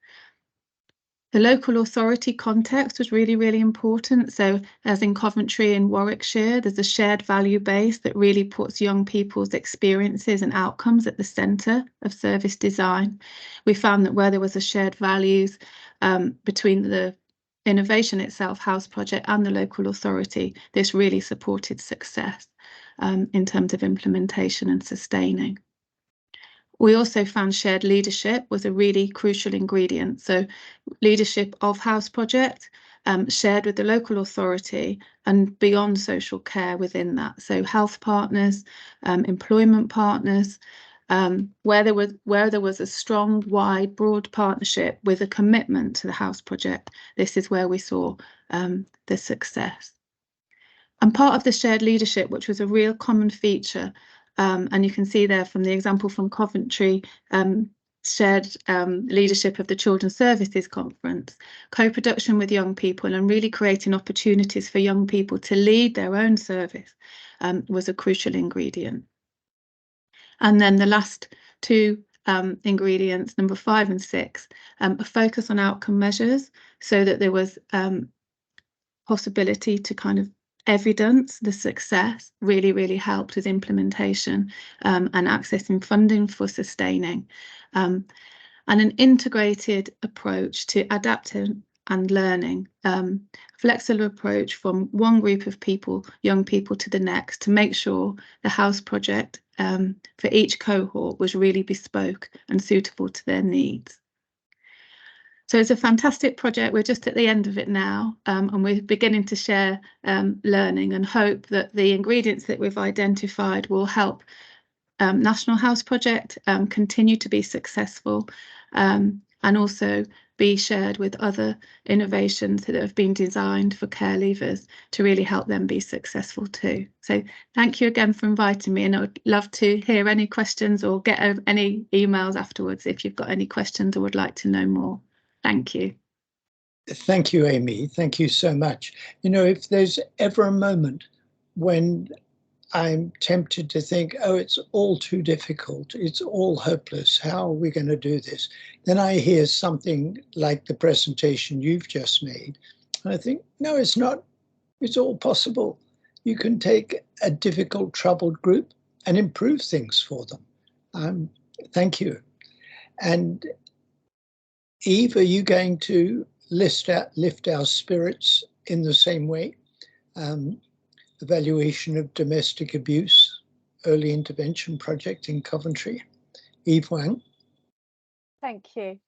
The local authority context was really, really important. So as in Coventry and Warwickshire, there's a shared value base that really puts young people's experiences and outcomes at the centre of service design. We found that where there was a shared values between the innovation itself, house project, and the local authority, this really supported success in terms of implementation and sustaining. We also found shared leadership was a really crucial ingredient. So leadership of house project shared with the local authority and beyond social care within that. So health partners, employment partners, where there was a strong, wide, broad partnership with a commitment to the house project. This is where we saw the success. And part of the shared leadership, which was a real common feature, and you can see there from the example from Coventry, shared leadership of the Children's Services Conference, co-production with young people and really creating opportunities for young people to lead their own service was a crucial ingredient. And then the last 2 ingredients, number 5 and 6, a focus on outcome measures so that there was possibility to kind of evidence the success really, really helped with implementation and accessing funding for sustaining, and an integrated approach to adapting and learning, flexible approach from one group of people, young people, to the next, to make sure the house project for each cohort was really bespoke and suitable to their needs. So it's a fantastic project. We're just at the end of it now, and we're beginning to share learning and hope that the ingredients that we've identified will help National House Project continue to be successful and also be shared with other innovations that have been designed for care leavers to really help them be successful too. So thank you again for inviting me, and I would love to hear any questions or get any emails afterwards if you've got any questions or would like to know more. Thank you. Thank you, Amy. Thank you so much. You know, if there's ever a moment when I'm tempted to think, oh, it's all too difficult, it's all hopeless, how are we going to do this? Then I hear something like the presentation you've just made, and I think, no, it's not. It's all possible. You can take a difficult, troubled group and improve things for them. Thank you. And Eve, are you going to lift our spirits in the same way? Evaluation of domestic abuse, early intervention project in Coventry. Eve Wang. Thank you.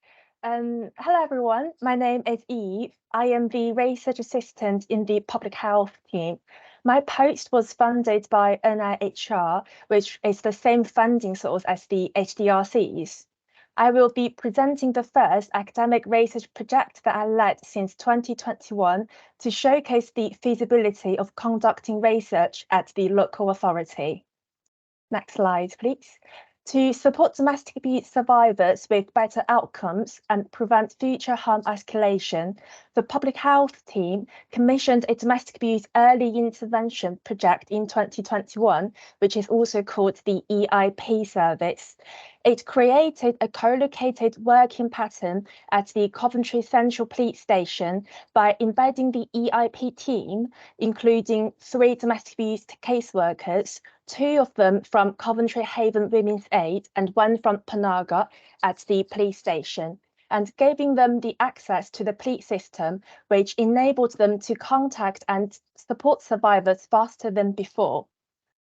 Hello everyone, my name is Eve. I am the research assistant in the public health team. My post was funded by NIHR, which is the same funding source as the HDRCs. I will be presenting the first academic research project that I led since 2021 to showcase the feasibility of conducting research at the local authority. Next slide, please. To support domestic abuse survivors with better outcomes and prevent future harm escalation, the public health team commissioned a domestic abuse early intervention project in 2021, which is also called the EIP service. It created a co-located working pattern at the Coventry Central Police Station by embedding the EIP team, including 3 domestic abuse caseworkers, 2 of them from Coventry Haven Women's Aid and 1 from Panaga at the police station, and giving them the access to the police system, which enabled them to contact and support survivors faster than before.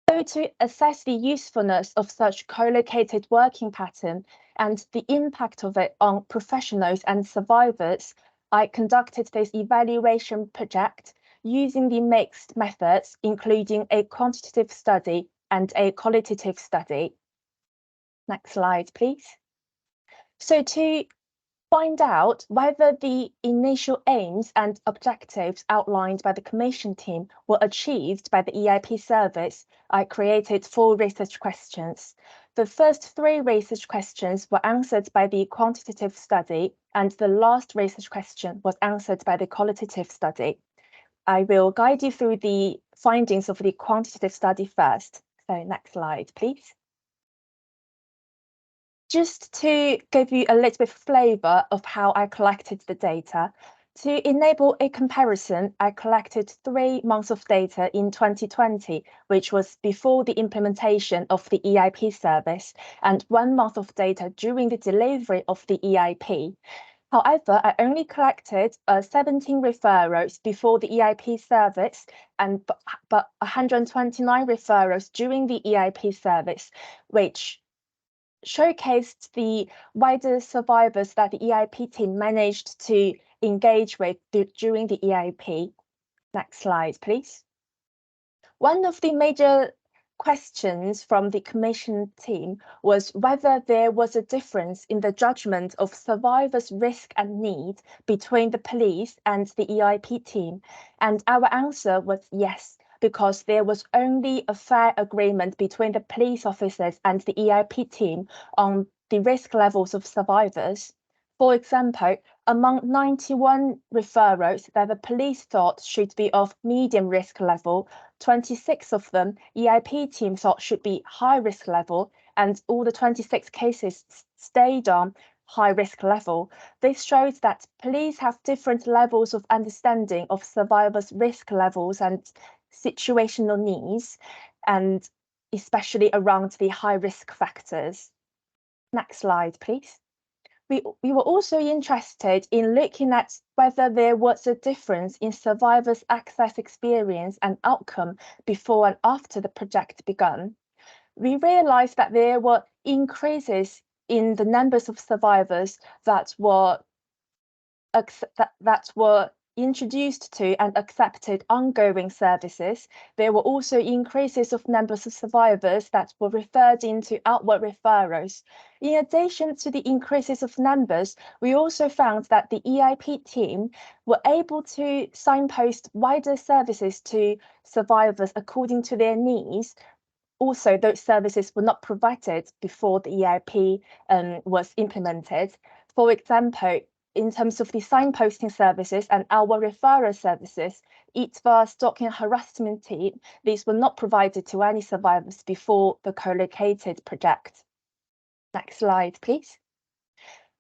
So to assess the usefulness of such co-located working pattern and the impact of it on professionals and survivors, I conducted this evaluation project using the mixed methods, including a quantitative study and a qualitative study. Next slide, please. So to find out whether the initial aims and objectives outlined by the Commission team were achieved by the EIP service, I created 4 research questions. The first 3 research questions were answered by the quantitative study, and the last research question was answered by the qualitative study. I will guide you through the findings of the quantitative study first. So next slide, please. Just to give you a little bit of flavour of how I collected the data, to enable a comparison, I collected 3 months of data in 2020, which was before the implementation of the EIP service, and 1 month of data during the delivery of the EIP. However, I only collected 17 referrals before the EIP service but 129 referrals during the EIP service, which showcased the wider survivors that the EIP team managed to engage with during the EIP. Next slide, please. One of the major questions from the Commission team was whether there was a difference in the judgment of survivors' risk and need between the police and the EIP team, and our answer was yes, because there was only a fair agreement between the police officers and the EIP team on the risk levels of survivors. For example, among 91 referrals that the police thought should be of medium risk level, 26 of them EIP team thought should be high risk level, and all the 26 cases stayed on high risk level. This shows that police have different levels of understanding of survivors' risk levels and situational needs, and especially around the high risk factors. Next slide, please. We were also interested in looking at whether there was a difference in survivors' access experience and outcome before and after the project began. We realized that there were increases in the numbers of survivors that were introduced to and accepted ongoing services. There were also increases of numbers of survivors that were referred into outward referrals. In addition to the increases of numbers, we also found that the EIP team were able to signpost wider services to survivors according to their needs. Also, those services were not provided before the EIP was implemented. For example, in terms of the signposting services and our referral services, ITVA stalking and harassment team, these were not provided to any survivors before the co-located project. Next slide, please.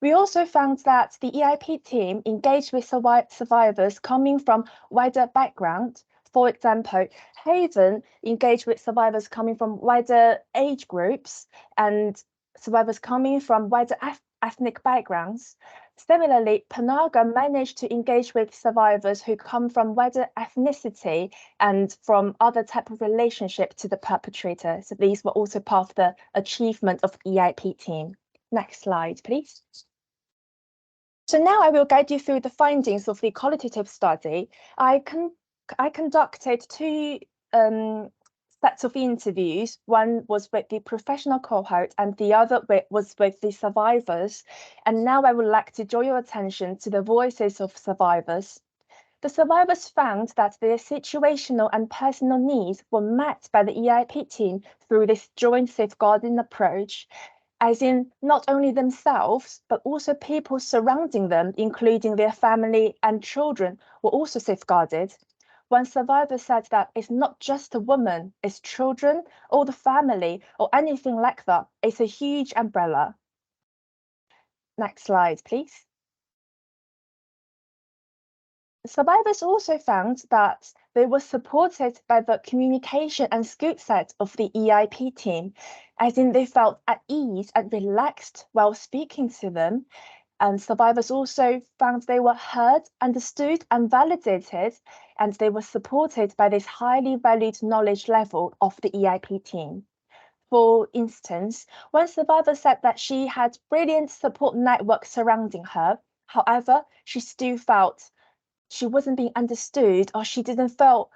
We also found that the EIP team engaged with survivors coming from wider background. For example, Haven engaged with survivors coming from wider age groups and survivors coming from wider ethnic backgrounds. Similarly, Panaga managed to engage with survivors who come from wider ethnicity and from other type of relationship to the perpetrator. So these were also part of the achievement of the EIP team. Next slide, please. So now I will guide you through the findings of the qualitative study. I conducted 2 sets of interviews. One was with the professional cohort and the other was with the survivors. And now I would like to draw your attention to the voices of survivors. The survivors found that their situational and personal needs were met by the EIP team through this joint safeguarding approach, as in not only themselves, but also people surrounding them, including their family and children, were also safeguarded. One survivor said that it's not just a woman, it's children or the family or anything like that. It's a huge umbrella. Next slide, please. Survivors also found that they were supported by the communication and skill set of the EIP team, as in they felt at ease and relaxed while speaking to them. And survivors also found they were heard, understood and validated, and they were supported by this highly valued knowledge level of the EIP team. For instance, one survivor said that she had brilliant support network surrounding her. However, she still felt she wasn't being understood, or she didn't feel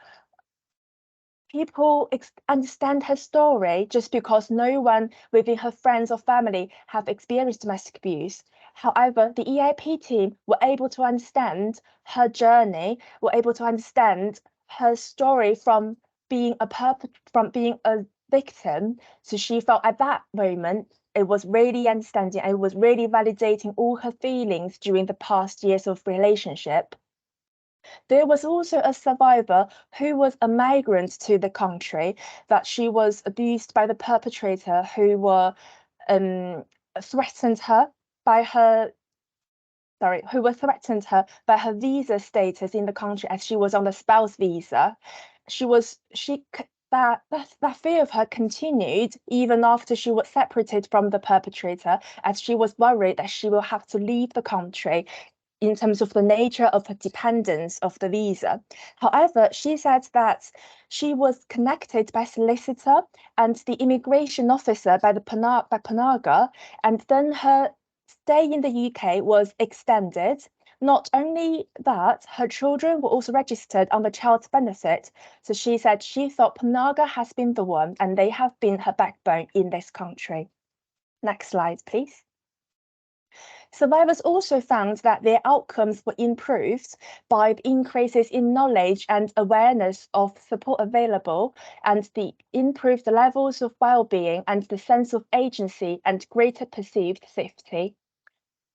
people understand her story just because no one within her friends or family have experienced domestic abuse. However, the EIP team were able to understand her journey, were able to understand her story from being a victim. So she felt at that moment it was really understanding, and it was really validating all her feelings during the past years of relationship. There was also a survivor who was a migrant to the country, that she was abused by the perpetrator who were threatened her by her visa status in the country, as she was on the spouse visa. That fear of her continued even after she was separated from the perpetrator, as she was worried that she will have to leave the country in terms of the nature of her dependence of the visa. However, she said that she was connected by solicitor and the immigration officer by Panaga, and then her stay in the UK was extended. Not only that, her children were also registered on the child's benefit. So she said she thought Panaga has been the one, and they have been her backbone in this country. Next slide, please. Survivors also found that their outcomes were improved by the increases in knowledge and awareness of support available, and the improved levels of well-being and the sense of agency and greater perceived safety.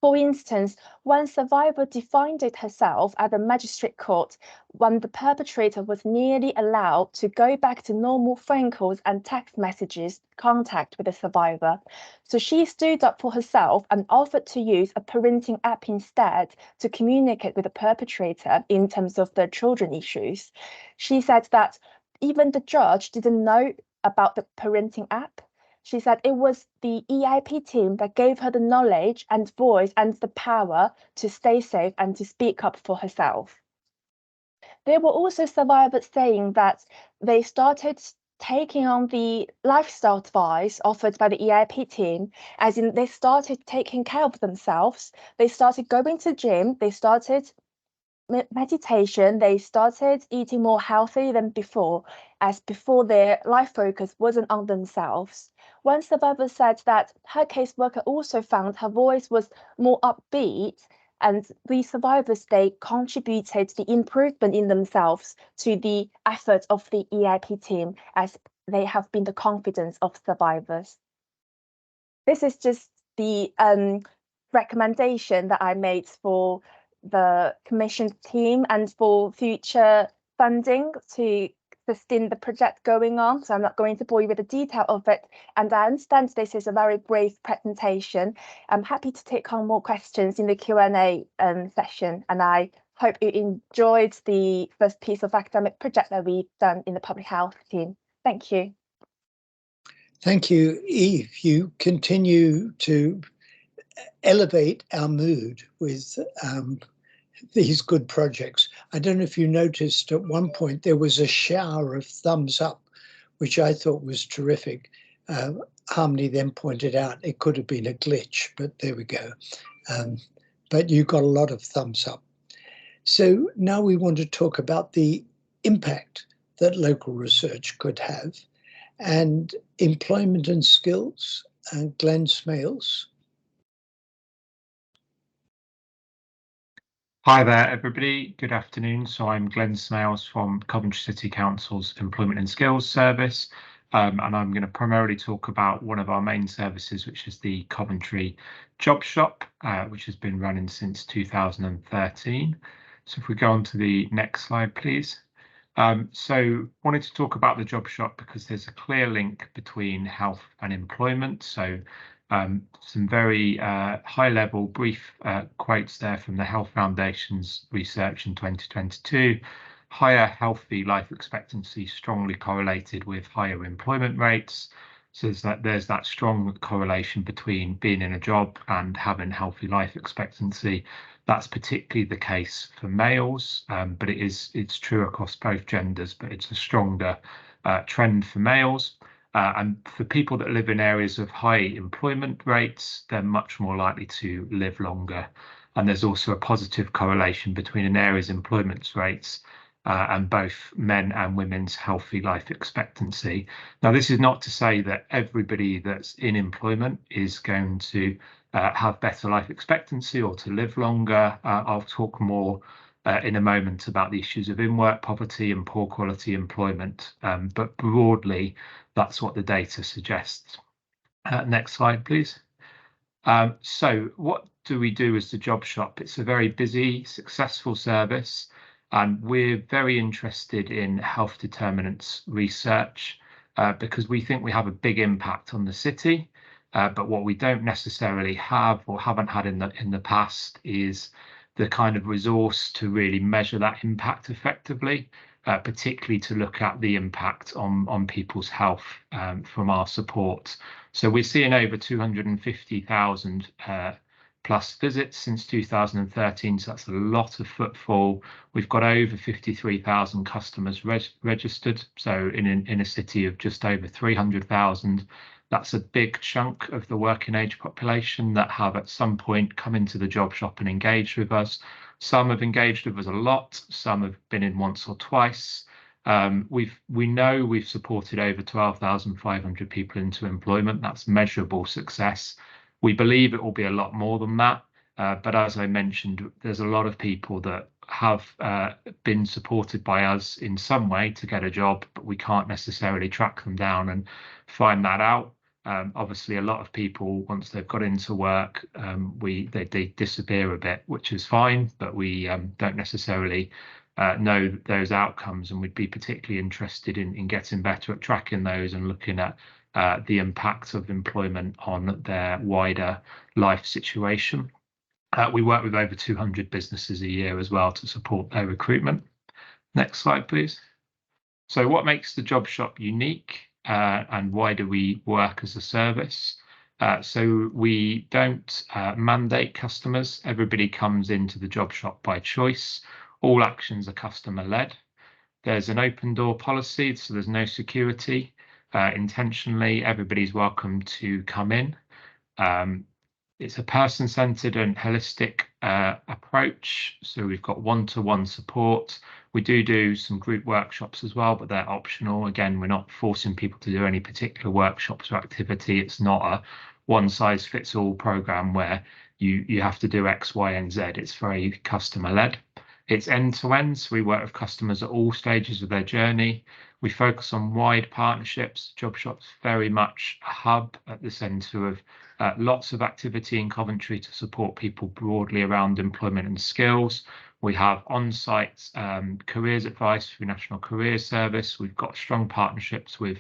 For instance, one survivor defined it herself at the magistrate court when the perpetrator was nearly allowed to go back to normal phone calls and text messages contact with the survivor. So she stood up for herself and offered to use a parenting app instead to communicate with the perpetrator in terms of the children issues. She said that even the judge didn't know about the parenting app. She said it was the EIP team that gave her the knowledge and voice and the power to stay safe and to speak up for herself. There were also survivors saying that they started taking on the lifestyle advice offered by the EIP team, as in they started taking care of themselves, they started going to gym, they started meditation, they started eating more healthy than before, as before their life focus wasn't on themselves. One survivor said that her caseworker also found her voice was more upbeat, and the survivors, they contributed the improvement in themselves to the efforts of the EIP team, as they have been the confidence of survivors. This is just the recommendation that I made for the commission team and for future funding to sustain the project going on. So I'm not going to bore you with the detail of it. And I understand this is a very brief presentation. I'm happy to take on more questions in the Q&A session. And I hope you enjoyed the first piece of academic project that we've done in the public health team. Thank you. Thank you, Eve. You continue to elevate our mood with these good projects. I don't know if you noticed at one point there was a shower of thumbs up, which I thought was terrific. Harmony then pointed out it could have been a glitch, but there we go. But you got a lot of thumbs up. So now we want to talk about the impact that local research could have. and employment and skills, Glenn Smales. Hi there, everybody. Good afternoon. So I'm Glenn Smales from Coventry City Council's Employment and Skills Service, and I'm going to primarily talk about one of our main services, which is the Coventry Job Shop, which has been running since 2013. So if we go on to the next slide, please. So wanted to talk about the Job Shop because there's a clear link between health and employment. So some very high-level brief quotes there from the Health Foundation's research in 2022. Higher healthy life expectancy strongly correlated with higher employment rates. So there's that strong correlation between being in a job and having healthy life expectancy. That's particularly the case for males, but it's true across both genders, but it's a stronger trend for males. And for people that live in areas of high employment rates, they're much more likely to live longer. And there's also a positive correlation between an area's employment rates and both men and women's healthy life expectancy. Now, this is not to say that everybody that's in employment is going to have better life expectancy or to live longer. I'll talk more in a moment about the issues of in-work poverty and poor quality employment, but broadly, that's what the data suggests. Next slide, please. So what do we do as the Job Shop? It's a very busy, successful service, and we're very interested in health determinants research because we think we have a big impact on the city. But what we don't necessarily have or haven't had in the past is the kind of resource to really measure that impact effectively, particularly to look at the impact on people's health from our support. So we're seeing over 250,000 plus visits since 2013, so that's a lot of footfall. We've got over 53,000 customers registered, so in a city of just over 300,000. That's a big chunk of the working age population that have at some point come into the Job Shop and engaged with us. Some have engaged with us a lot, some have been in once or twice. We know we've supported over 12,500 people into employment. That's measurable success. We believe it will be a lot more than that, but as I mentioned, there's a lot of people that have been supported by us in some way to get a job, but we can't necessarily track them down and find that out. Obviously, a lot of people, once they've got into work, they disappear a bit, which is fine, but we don't necessarily know those outcomes, and we'd be particularly interested in getting better at tracking those and looking at the impact of employment on their wider life situation. We work with over 200 businesses a year as well to support their recruitment. Next slide, please. So what makes the Job Shop unique and why do we work as a service? So we don't mandate customers. Everybody comes into the Job Shop by choice. All actions are customer led. There's an open door policy, so there's no security. Intentionally, everybody's welcome to come in. It's a person-centered and holistic approach. So we've got one-to-one support. We do some group workshops as well, but they're optional. Again, we're not forcing people to do any particular workshops or activity. It's not a one-size-fits-all program where you have to do X, Y, and Z. It's very customer-led. It's end-to-end, so we work with customers at all stages of their journey. We focus on wide partnerships. Job Shop's very much a hub at the centre of lots of activity in Coventry to support people broadly around employment and skills. We have on-site careers advice through National Careers Service. We've got strong partnerships with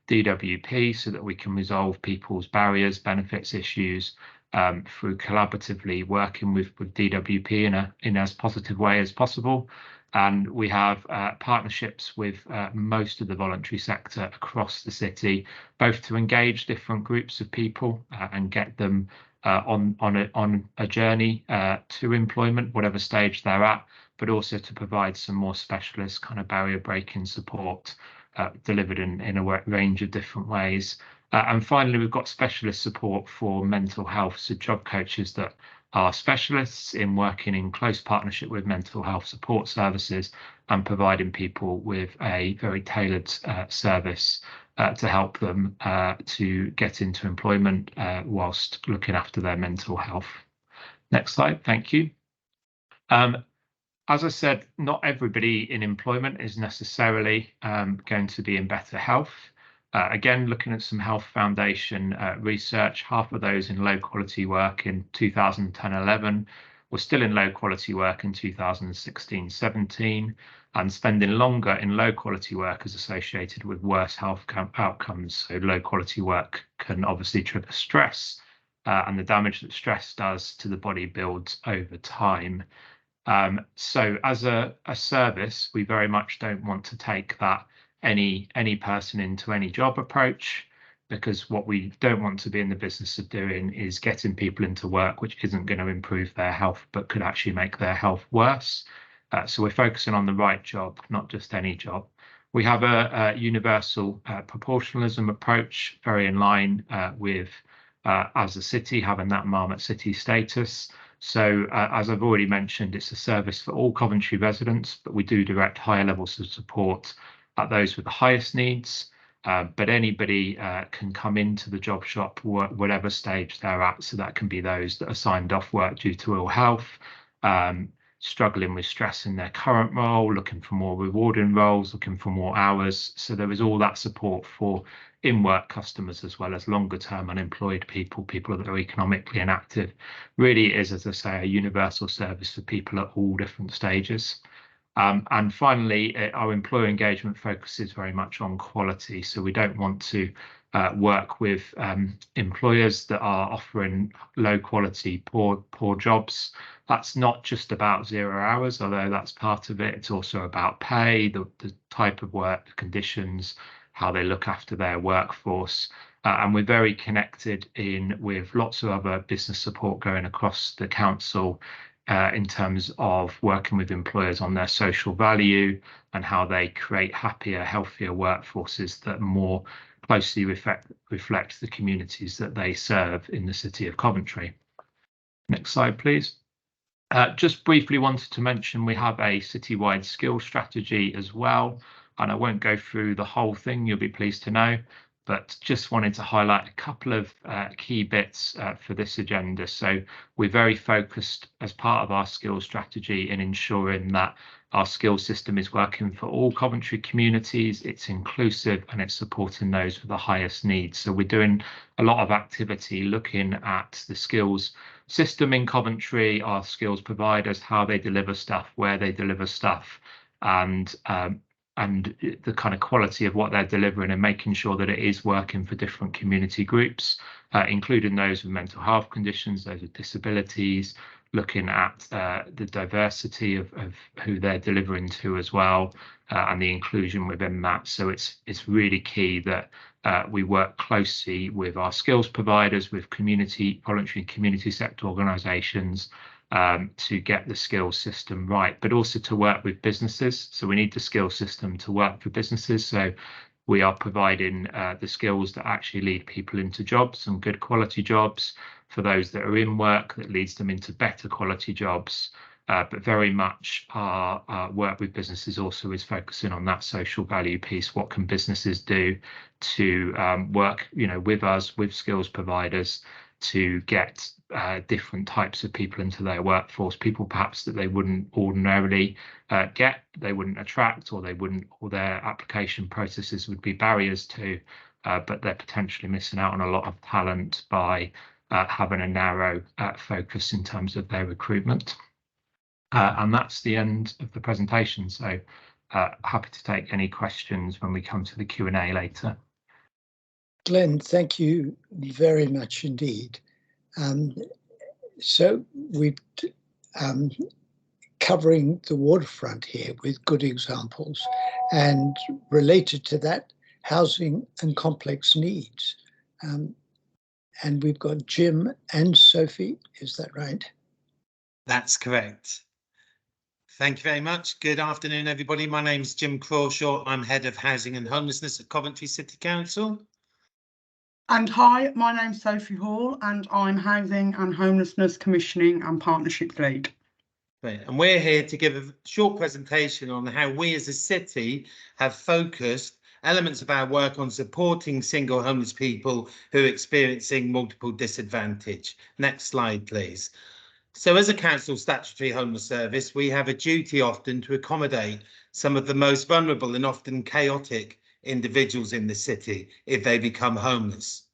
DWP so that we can resolve people's barriers, benefits issues through collaboratively working with DWP in as positive way as possible. And we have partnerships with most of the voluntary sector across the city, both to engage different groups of people and get them on a journey to employment, whatever stage they're at, but also to provide some more specialist kind of barrier breaking support delivered in a range of different ways. And finally, we've got specialist support for mental health, so job coaches that are specialists in working in close partnership with mental health support services and providing people with a very tailored service to help them to get into employment whilst looking after their mental health. Next slide, thank you. As I said, not everybody in employment is necessarily going to be in better health. Again, looking at some Health Foundation research, half of those in low quality work in 2010-11 were still in low quality work in 2016-17, and spending longer in low quality work is associated with worse health outcomes. So low quality work can obviously trigger stress, and the damage that stress does to the body builds over time. So as a service, we very much don't want to take that any person into any job approach, because what we don't want to be in the business of doing is getting people into work which isn't going to improve their health but could actually make their health worse. So we're focusing on the right job, not just any job. We have a universal proportionalism approach, very in line with as a city having that Marmot City status. So as I've already mentioned, it's a service for all Coventry residents, but we do direct higher levels of support at those with the highest needs. But anybody can come into the job shop, whatever stage they're at. So that can be those that are signed off work due to ill health, struggling with stress in their current role, looking for more rewarding roles, looking for more hours. So there is all that support for in-work customers as well as longer-term unemployed people, people that are economically inactive. Really is, as I say, a universal service for people at all different stages. And finally, our employer engagement focuses very much on quality. So we don't want to work with employers that are offering low quality, poor jobs. That's not just about 0 hours, although that's part of it. It's also about pay, the type of work, the conditions, how they look after their workforce. And we're very connected in with lots of other business support going across the council in terms of working with employers on their social value and how they create happier, healthier workforces that more closely reflect the communities that they serve in the city of Coventry. Next slide, please. Just briefly wanted to mention we have a citywide skills strategy as well, and I won't go through the whole thing, you'll be pleased to know, but just wanted to highlight a couple of key bits for this agenda. So we're very focused as part of our skills strategy in ensuring that our skills system is working for all Coventry communities, it's inclusive and it's supporting those with the highest needs. So we're doing a lot of activity looking at the skills system in Coventry, our skills providers, how they deliver stuff, where they deliver stuff, and the kind of quality of what they're delivering and making sure that it is working for different community groups, including those with mental health conditions, those with disabilities, looking at the diversity of who they're delivering to as well, and the inclusion within that. So it's really key that we work closely with our skills providers, with voluntary community sector organisations, to get the skills system right, but also to work with businesses. So we need the skills system to work for businesses. So we are providing the skills that actually lead people into jobs and good quality jobs, for those that are in work that leads them into better quality jobs. But very much our work with businesses also is focusing on that social value piece. What can businesses do to work, with us, with skills providers, to get different types of people into their workforce, people perhaps that they wouldn't ordinarily get, they wouldn't attract, or their application processes would be barriers to, but they're potentially missing out on a lot of talent by having a narrow focus in terms of their recruitment. And that's the end of the presentation. So happy to take any questions when we come to the Q&A later. Glenn, thank you very much indeed. So we're covering the waterfront here with good examples, and related to that, housing and complex needs. And we've got Jim and Sophie, is that right? That's correct. Thank you very much. Good afternoon, everybody. My name's Jim Crawshaw. I'm Head of Housing and Homelessness at Coventry City Council. And hi, my name's Sophie Hall and I'm Housing and Homelessness Commissioning and Partnerships Lead. Right. And we're here to give a short presentation on how we as a city have focused elements of our work on supporting single homeless people who are experiencing multiple disadvantage. Next slide, please. So as a council statutory homeless service, we have a duty often to accommodate some of the most vulnerable and often chaotic individuals in the city if they become homeless.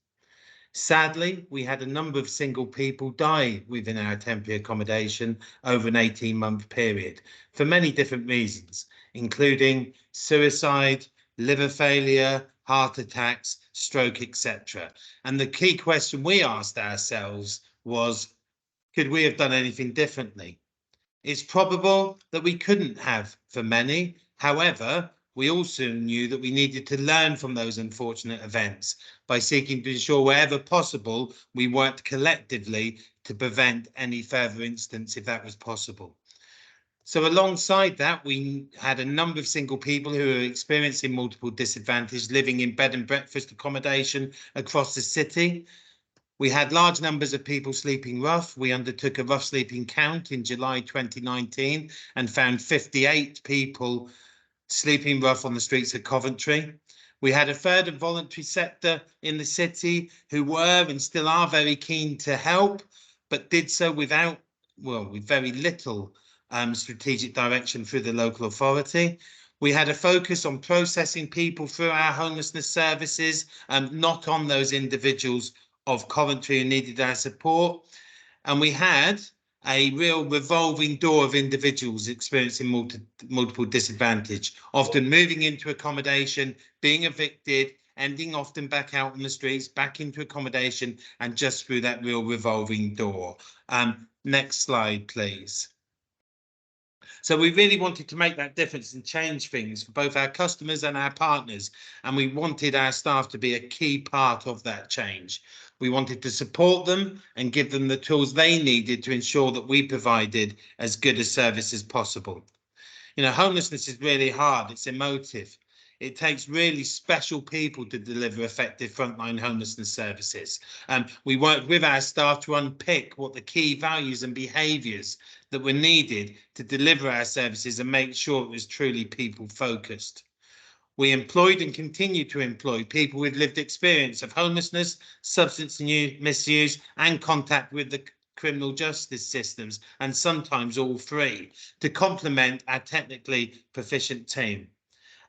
Sadly, we had a number of single people die within our temporary accommodation over an 18-month period for many different reasons, including suicide, liver failure, heart attacks, stroke, etc. And the key question we asked ourselves was, could we have done anything differently? It's probable that we couldn't have for many. However, we also knew that we needed to learn from those unfortunate events by seeking to ensure wherever possible we worked collectively to prevent any further incidents if that was possible. So alongside that, we had a number of single people who were experiencing multiple disadvantage living in bed and breakfast accommodation across the city. We had large numbers of people sleeping rough. We undertook a rough sleeping count in July 2019 and found 58 people sleeping rough on the streets of Coventry. We had a third and voluntary sector in the city who were and still are very keen to help, but did so with very little strategic direction through the local authority. We had a focus on processing people through our homelessness services, not on those individuals of Coventry who needed our support. And we had a real revolving door of individuals experiencing multiple disadvantage, often moving into accommodation, being evicted, ending often back out on the streets, back into accommodation, and just through that real revolving door. Next slide, please. So we really wanted to make that difference and change things for both our customers and our partners. And we wanted our staff to be a key part of that change. We wanted to support them and give them the tools they needed to ensure that we provided as good a service as possible. You know, homelessness is really hard. It's emotive. It takes really special people to deliver effective frontline homelessness services. We worked with our staff to unpick what the key values and behaviours that were needed to deliver our services and make sure it was truly people focused. We employed and continue to employ people with lived experience of homelessness, substance misuse, and contact with the criminal justice systems, and sometimes all three, to complement our technically proficient team.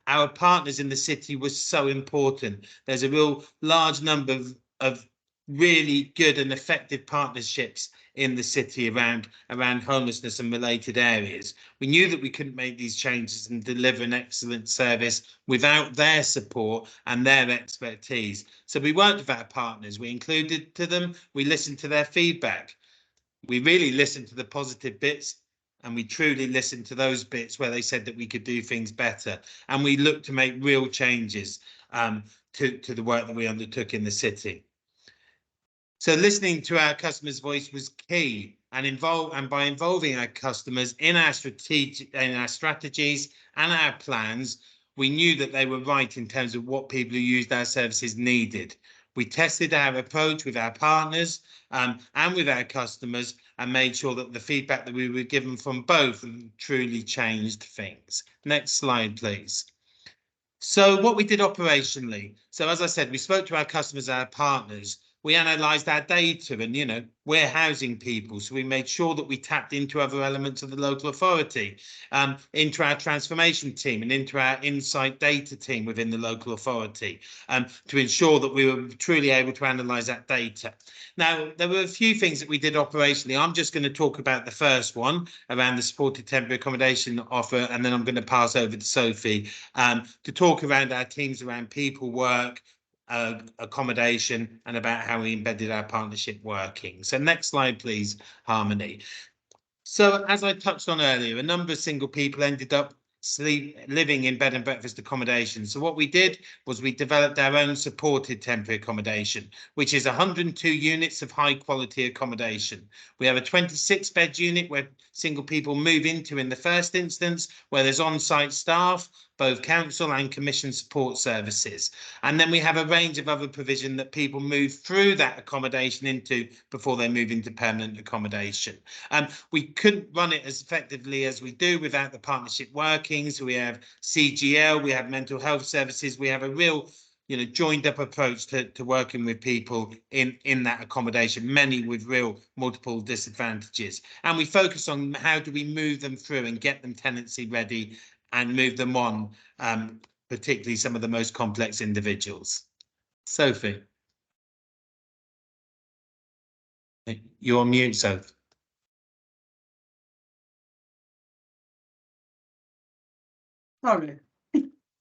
Our partners in the city were so important. There's a real large number of really good and effective partnerships in the city around homelessness and related areas. We knew that we couldn't make these changes and deliver an excellent service without their support and their expertise. So we worked with our partners, we included to them, we listened to their feedback. We really listened to the positive bits, and we truly listened to those bits where they said that we could do things better. And we looked to make real changes to the work that we undertook in the city. So listening to our customers' voice was key, and by involving our customers in our strategies and our plans, we knew that they were right in terms of what people who used our services needed. We tested our approach with our partners and with our customers and made sure that the feedback that we were given from both truly changed things. Next slide, please. So what we did operationally. So as I said, we spoke to our customers, our partners. We analysed our data and, you know, we're housing people. So we made sure that we tapped into other elements of the local authority, into our transformation team and into our insight data team within the local authority, to ensure that we were truly able to analyse that data. Now, there were a few things that we did operationally. I'm just going to talk about the first one around the supported temporary accommodation offer, and then I'm going to pass over to Sophie to talk around our teams around people, work, accommodation, and about how we embedded our partnership working. So next slide, please, Harmony. So as I touched on earlier, a number of single people ended up living in bed and breakfast accommodation. So what we did was we developed our own supported temporary accommodation, which is 102 units of high quality accommodation. We have a 26-bed unit where single people move into in the first instance, where there's on-site staff, both council and commission support services. And then we have a range of other provision that people move through that accommodation into before they move into permanent accommodation. We couldn't run it as effectively as we do without the partnership workings. We have CGL, we have mental health services, we have a real joined up approach to working with people in that accommodation, many with real multiple disadvantages. And we focus on how do we move them through and get them tenancy ready and move them on, particularly some of the most complex individuals. Sophie. You're on mute, Sophie. Sorry,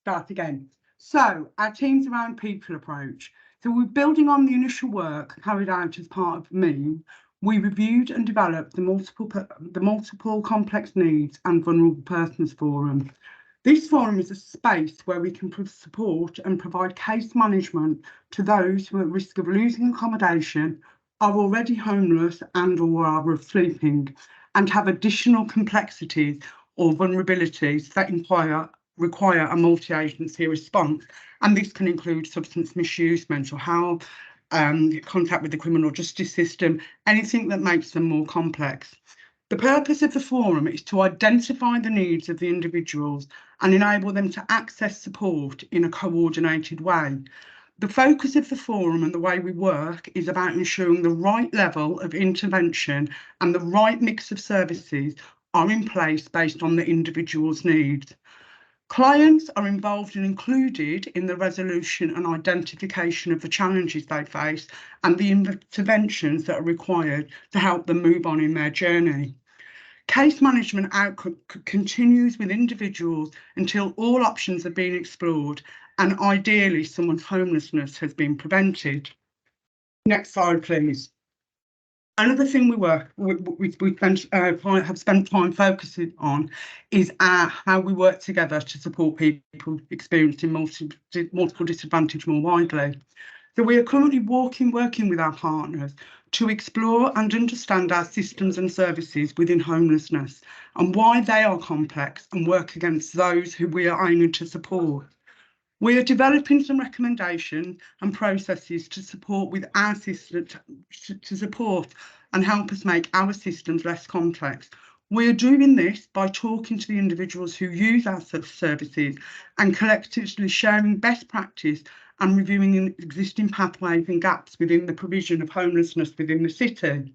start again. So our teams around people approach. So we're building on the initial work carried out as part of ME. We reviewed and developed the multiple complex needs and vulnerable persons forum. This forum is a space where we can support and provide case management to those who are at risk of losing accommodation, are already homeless and or are sleeping, and have additional complexities or vulnerabilities that require a multi-agency response. And this can include substance misuse, mental health, contact with the criminal justice system, anything that makes them more complex. The purpose of the forum is to identify the needs of the individuals and enable them to access support in a coordinated way. The focus of the forum and the way we work is about ensuring the right level of intervention and the right mix of services are in place based on the individual's needs. Clients are involved and included in the resolution and identification of the challenges they face and the interventions that are required to help them move on in their journey. Case management outcome continues with individuals until all options have been explored and ideally someone's homelessness has been prevented. Next slide, please. Another thing have spent time focusing on is how we work together to support people experiencing multiple disadvantage more widely. So we are currently working with our partners to explore and understand our systems and services within homelessness and why they are complex and work against those who we are aiming to support. We are developing some recommendations and processes to support with our system, to support and help us make our systems less complex. We are doing this by talking to the individuals who use our services and collectively sharing best practice and reviewing existing pathways and gaps within the provision of homelessness within the city.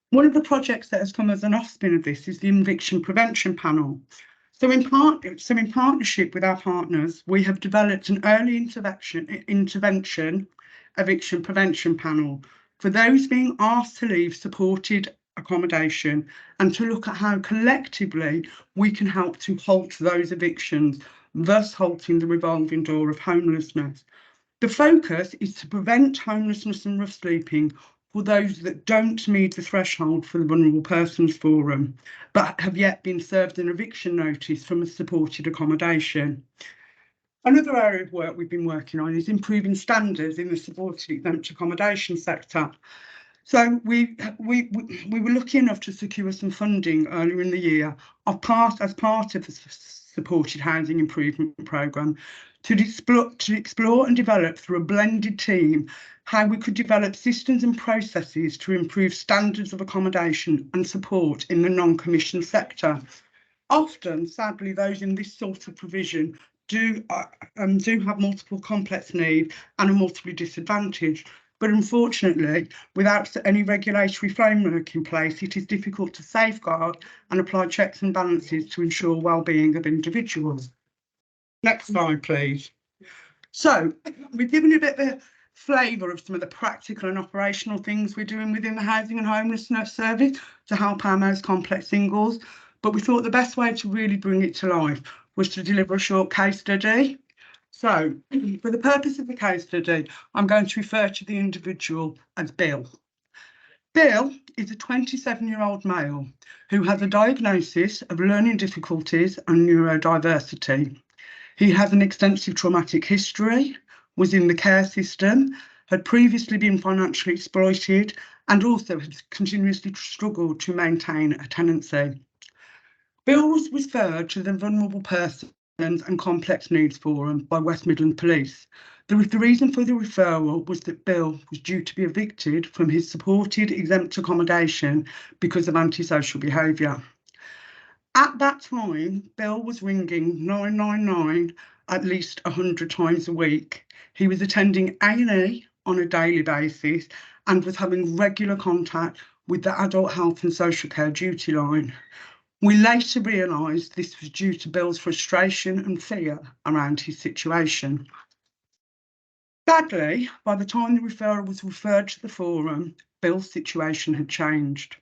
One of the projects that has come as an offspring of this is the Eviction Prevention Panel. So in partnership with our partners, we have developed an early intervention eviction prevention panel for those being asked to leave supported accommodation and to look at how collectively we can help to halt those evictions, thus halting the revolving door of homelessness. The focus is to prevent homelessness and rough sleeping for those that don't meet the threshold for the Vulnerable Persons Forum, but have yet been served an eviction notice from a supported accommodation. Another area of work we've been working on is improving standards in the supported exempt accommodation sector. So we were lucky enough to secure some funding earlier in the year as part of the supported housing improvement programme to explore and develop through a blended team how we could develop systems and processes to improve standards of accommodation and support in the non-commissioned sector. Often, sadly, those in this sort of provision do have multiple complex needs and are multiply disadvantaged. But unfortunately, without any regulatory framework in place, it is difficult to safeguard and apply checks and balances to ensure well-being of individuals. Next slide, please. So we've given you a bit of a flavour of some of the practical and operational things we're doing within the Housing and Homelessness Service to help our most complex singles. But we thought the best way to really bring it to life was to deliver a short case study. So for the purpose of the case study, I'm going to refer to the individual as Bill. Bill is a 27-year-old male who has a diagnosis of learning difficulties and neurodiversity. He has an extensive traumatic history, was in the care system, had previously been financially exploited, and also has continuously struggled to maintain a tenancy. Bill was referred to the Vulnerable Persons and Complex Needs Forum by West Midlands Police. The reason for the referral was that Bill was due to be evicted from his supported exempt accommodation because of antisocial behaviour. At that time, Bill was ringing 999 at least 100 times a week. He was attending A&E on a daily basis and was having regular contact with the Adult Health and Social Care duty line. We later realised this was due to Bill's frustration and fear around his situation. Sadly, by the time the referral was referred to the forum, Bill's situation had changed.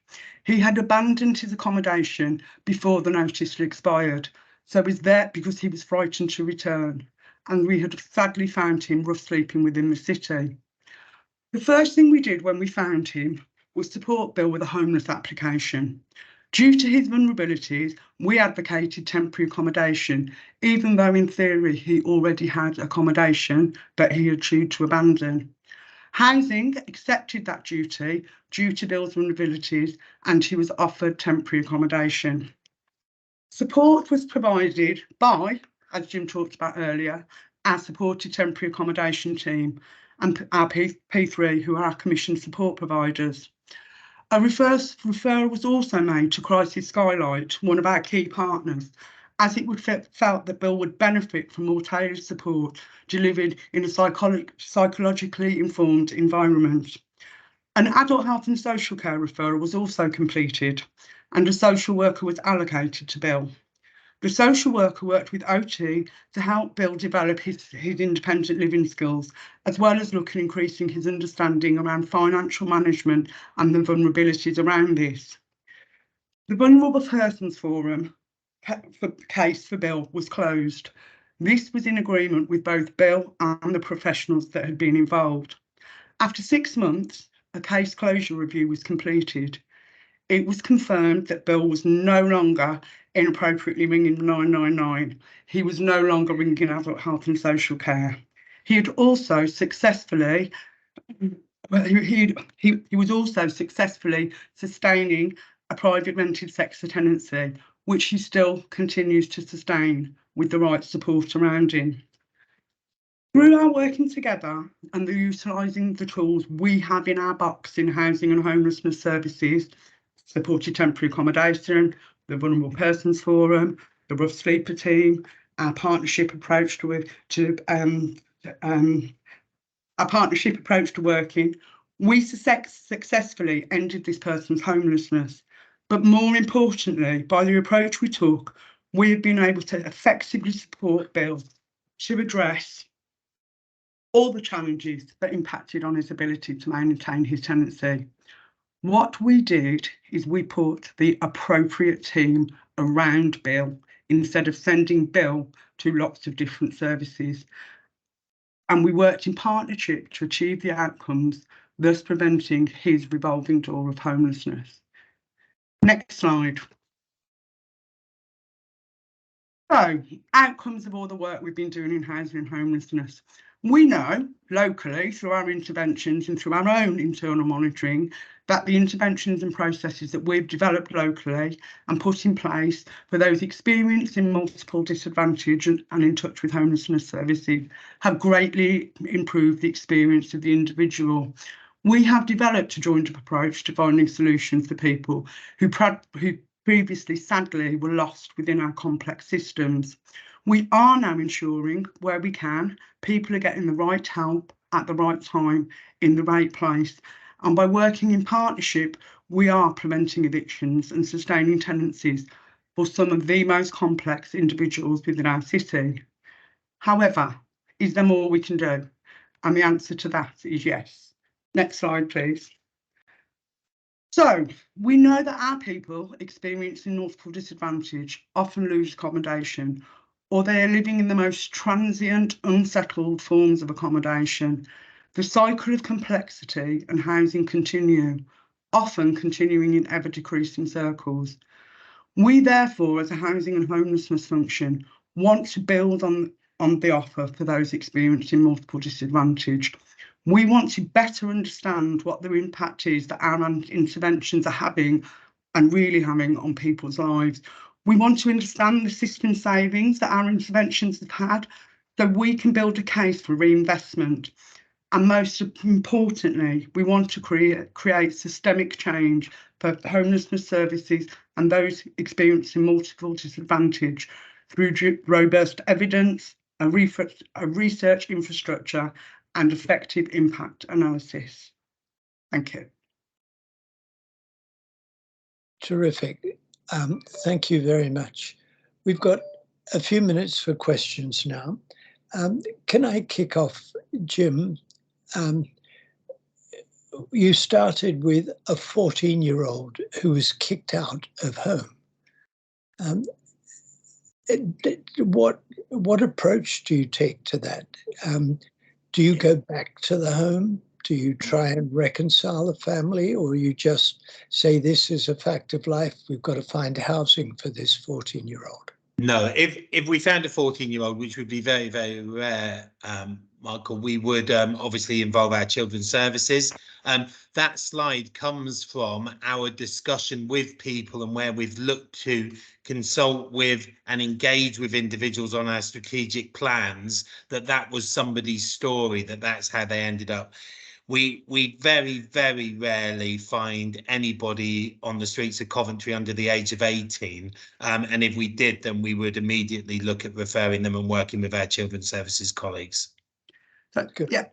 He had abandoned his accommodation before the notice had expired, so he was there because he was frightened to return, and we had sadly found him rough sleeping within the city. The first thing we did when we found him was support Bill with a homeless application. Due to his vulnerabilities, we advocated temporary accommodation, even though in theory he already had accommodation that he had chosen to abandon. Housing accepted that duty due to Bill's vulnerabilities, and he was offered temporary accommodation. Support was provided by, as Jim talked about earlier, our supported temporary accommodation team and our P3, who are our commissioned support providers. A referral was also made to Crisis Skylight, one of our key partners, as it would felt that Bill would benefit from more tailored support delivered in a psychologically informed environment. An adult health and social care referral was also completed, and a social worker was allocated to Bill. The social worker worked with OT to help Bill develop his independent living skills, as well as look at increasing his understanding around financial management and the vulnerabilities around this. The Vulnerable Persons Forum case for Bill was closed. This was in agreement with both Bill and the professionals that had been involved. After 6 months, a case closure review was completed. It was confirmed that Bill was no longer inappropriately ringing 999. He was no longer ringing Adult Health and Social Care. He had also successfully, he was also successfully sustaining a private rented sector tenancy, which he still continues to sustain with the right support around him. Through our working together and the utilising the tools we have in our box in housing and homelessness services, supported temporary accommodation, the Vulnerable Persons Forum, the Rough Sleeper team, our partnership approach to working, we successfully ended this person's homelessness. But more importantly, by the approach we took, we have been able to effectively support Bill to address all the challenges that impacted on his ability to maintain his tenancy. What we did is we put the appropriate team around Bill instead of sending Bill to lots of different services. And we worked in partnership to achieve the outcomes, thus preventing his revolving door of homelessness. Next slide. So, outcomes of all the work we've been doing in housing and homelessness. We know locally through our interventions and through our own internal monitoring that the interventions and processes that we've developed locally and put in place for those experiencing multiple disadvantage and in touch with homelessness services have greatly improved the experience of the individual. We have developed a joint approach to finding solutions for people who previously sadly were lost within our complex systems. We are now ensuring, where we can, people are getting the right help at the right time in the right place. And by working in partnership, we are preventing evictions and sustaining tenancies for some of the most complex individuals within our city. However, is there more we can do? And the answer to that is yes. Next slide, please. So, we know that our people experiencing multiple disadvantage often lose accommodation, or they are living in the most transient, unsettled forms of accommodation. The cycle of complexity and housing continue, often continuing in ever-decreasing circles. We therefore, as a housing and homelessness function, want to build on the offer for those experiencing multiple disadvantage. We want to better understand what the impact is that our interventions are having and really having on people's lives. We want to understand the system savings that our interventions have had so we can build a case for reinvestment. And most importantly, we want to create systemic change for homelessness services and those experiencing multiple disadvantage through robust evidence, a research infrastructure and effective impact analysis. Thank you. Terrific. Thank you very much. We've got a few minutes for questions now. Can I kick off, Jim? You started with a 14-year-old who was kicked out of home. What approach do you take to that? Do you go back to the home? Do you try and reconcile the family, or you just say this is a fact of life, we've got to find housing for this 14-year-old? No, if we found a 14-year-old, which would be very, very rare, Michael, we would obviously involve our children's services. That slide comes from our discussion with people and where we've looked to consult with and engage with individuals on our strategic plans, that was somebody's story, that's how they ended up. We very, very rarely find anybody on the streets of Coventry under the age of 18. And if we did, then we would immediately look at referring them and working with our children's services colleagues. Good. Yeah,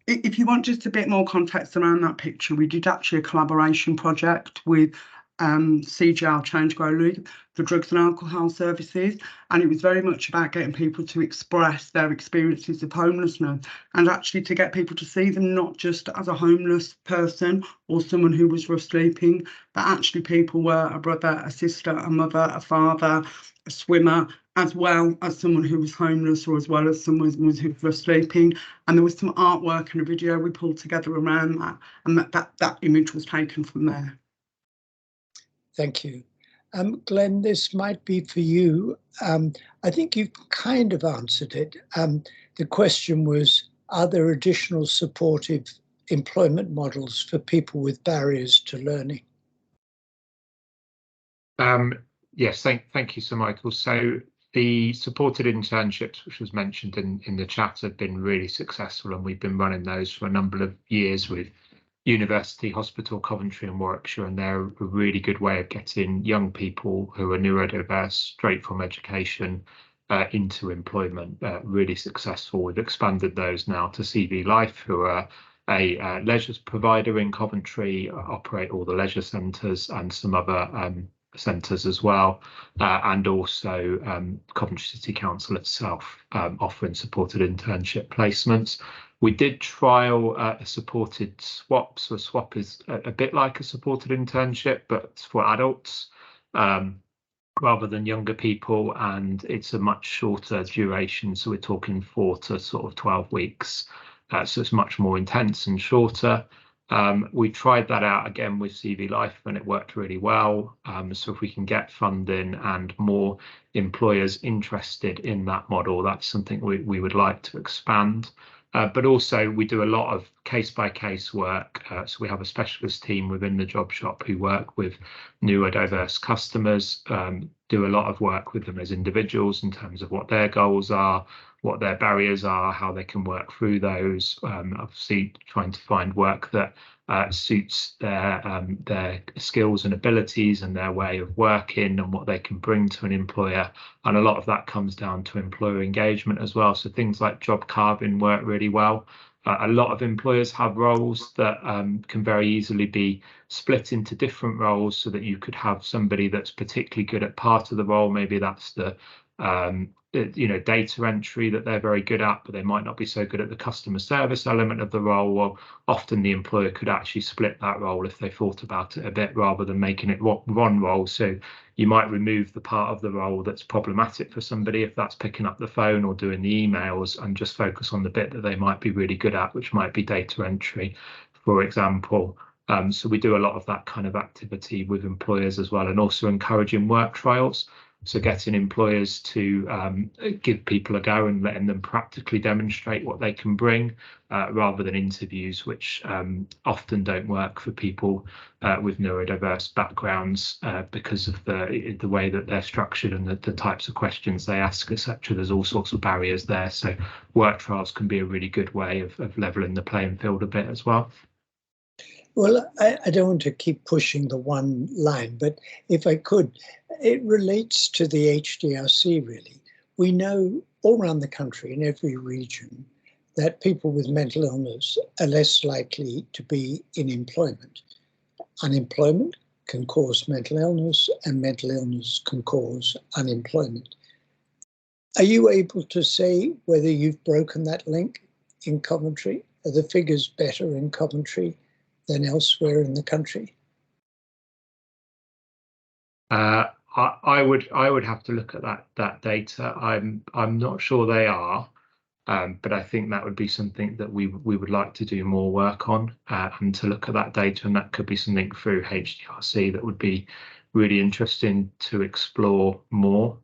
if you want just a bit more context around that picture, we did actually a collaboration project with CGL Change Grow League, the drugs and alcohol services, and it was very much about getting people to express their experiences of homelessness and actually to get people to see them not just as a homeless person or someone who was rough sleeping, but actually people were a brother, a sister, a mother, a father, a swimmer, as well as someone who was homeless or as well as someone who was rough sleeping. And there was some artwork and a video we pulled together around that, and that image was taken from there. Thank you. Glenn, this might be for you. I think you've kind of answered it. The question was, are there additional supportive employment models for people with barriers to learning? Yes, thank you, Sir Michael. So the supported internships, which was mentioned in the chat, have been really successful, and we've been running those for a number of years with University Hospital Coventry and Warwickshire, and they're a really good way of getting young people who are neurodiverse straight from education into employment. Really successful. We've expanded those now to CV Life, who are a leisure provider in Coventry, operate all the leisure centres and some other centres as well, and also Coventry City Council itself offering supported internship placements. We did trial a supported swap. So a swap is a bit like a supported internship, but it's for adults rather than younger people, and it's a much shorter duration. So we're talking 4 to sort of 12 weeks. So it's much more intense and shorter. We tried that out again with CV Life and it worked really well. So if we can get funding and more employers interested in that model, that's something we would like to expand. But also we do a lot of case-by-case work. So we have a specialist team within the job shop who work with neurodiverse customers, do a lot of work with them as individuals in terms of what their goals are, what their barriers are, how they can work through those. Obviously trying to find work that suits their skills and abilities and their way of working and what they can bring to an employer. And a lot of that comes down to employer engagement as well. So things like job carving work really well. A lot of employers have roles that can very easily be split into different roles so that you could have somebody that's particularly good at part of the role. Maybe that's the data entry that they're very good at, but they might not be so good at the customer service element of the role. Well, often the employer could actually split that role if they thought about it a bit rather than making it one role. So you might remove the part of the role that's problematic for somebody, if that's picking up the phone or doing the emails, and just focus on the bit that they might be really good at, which might be data entry, for example. So we do a lot of that kind of activity with employers as well, and also encouraging work trials. So getting employers to give people a go and letting them practically demonstrate what they can bring, rather than interviews, which often don't work for people with neurodiverse backgrounds because of the way that they're structured and the types of questions they ask, etc. There's all sorts of barriers there. So work trials can be a really good way of leveling the playing field a bit as well. Well, I don't want to keep pushing the one line, but if I could, it relates to the HDRC really. We know all around the country, in every region, that people with mental illness are less likely to be in employment. Unemployment can cause mental illness, and mental illness can cause unemployment. Are you able to say whether you've broken that link in Coventry? Are the figures better in Coventry than elsewhere in the country? I would have to look at that data. I'm not sure they are, but I think that would be something that we would like to do more work on, and to look at that data, and that could be something through HDRC that would be really interesting to explore more.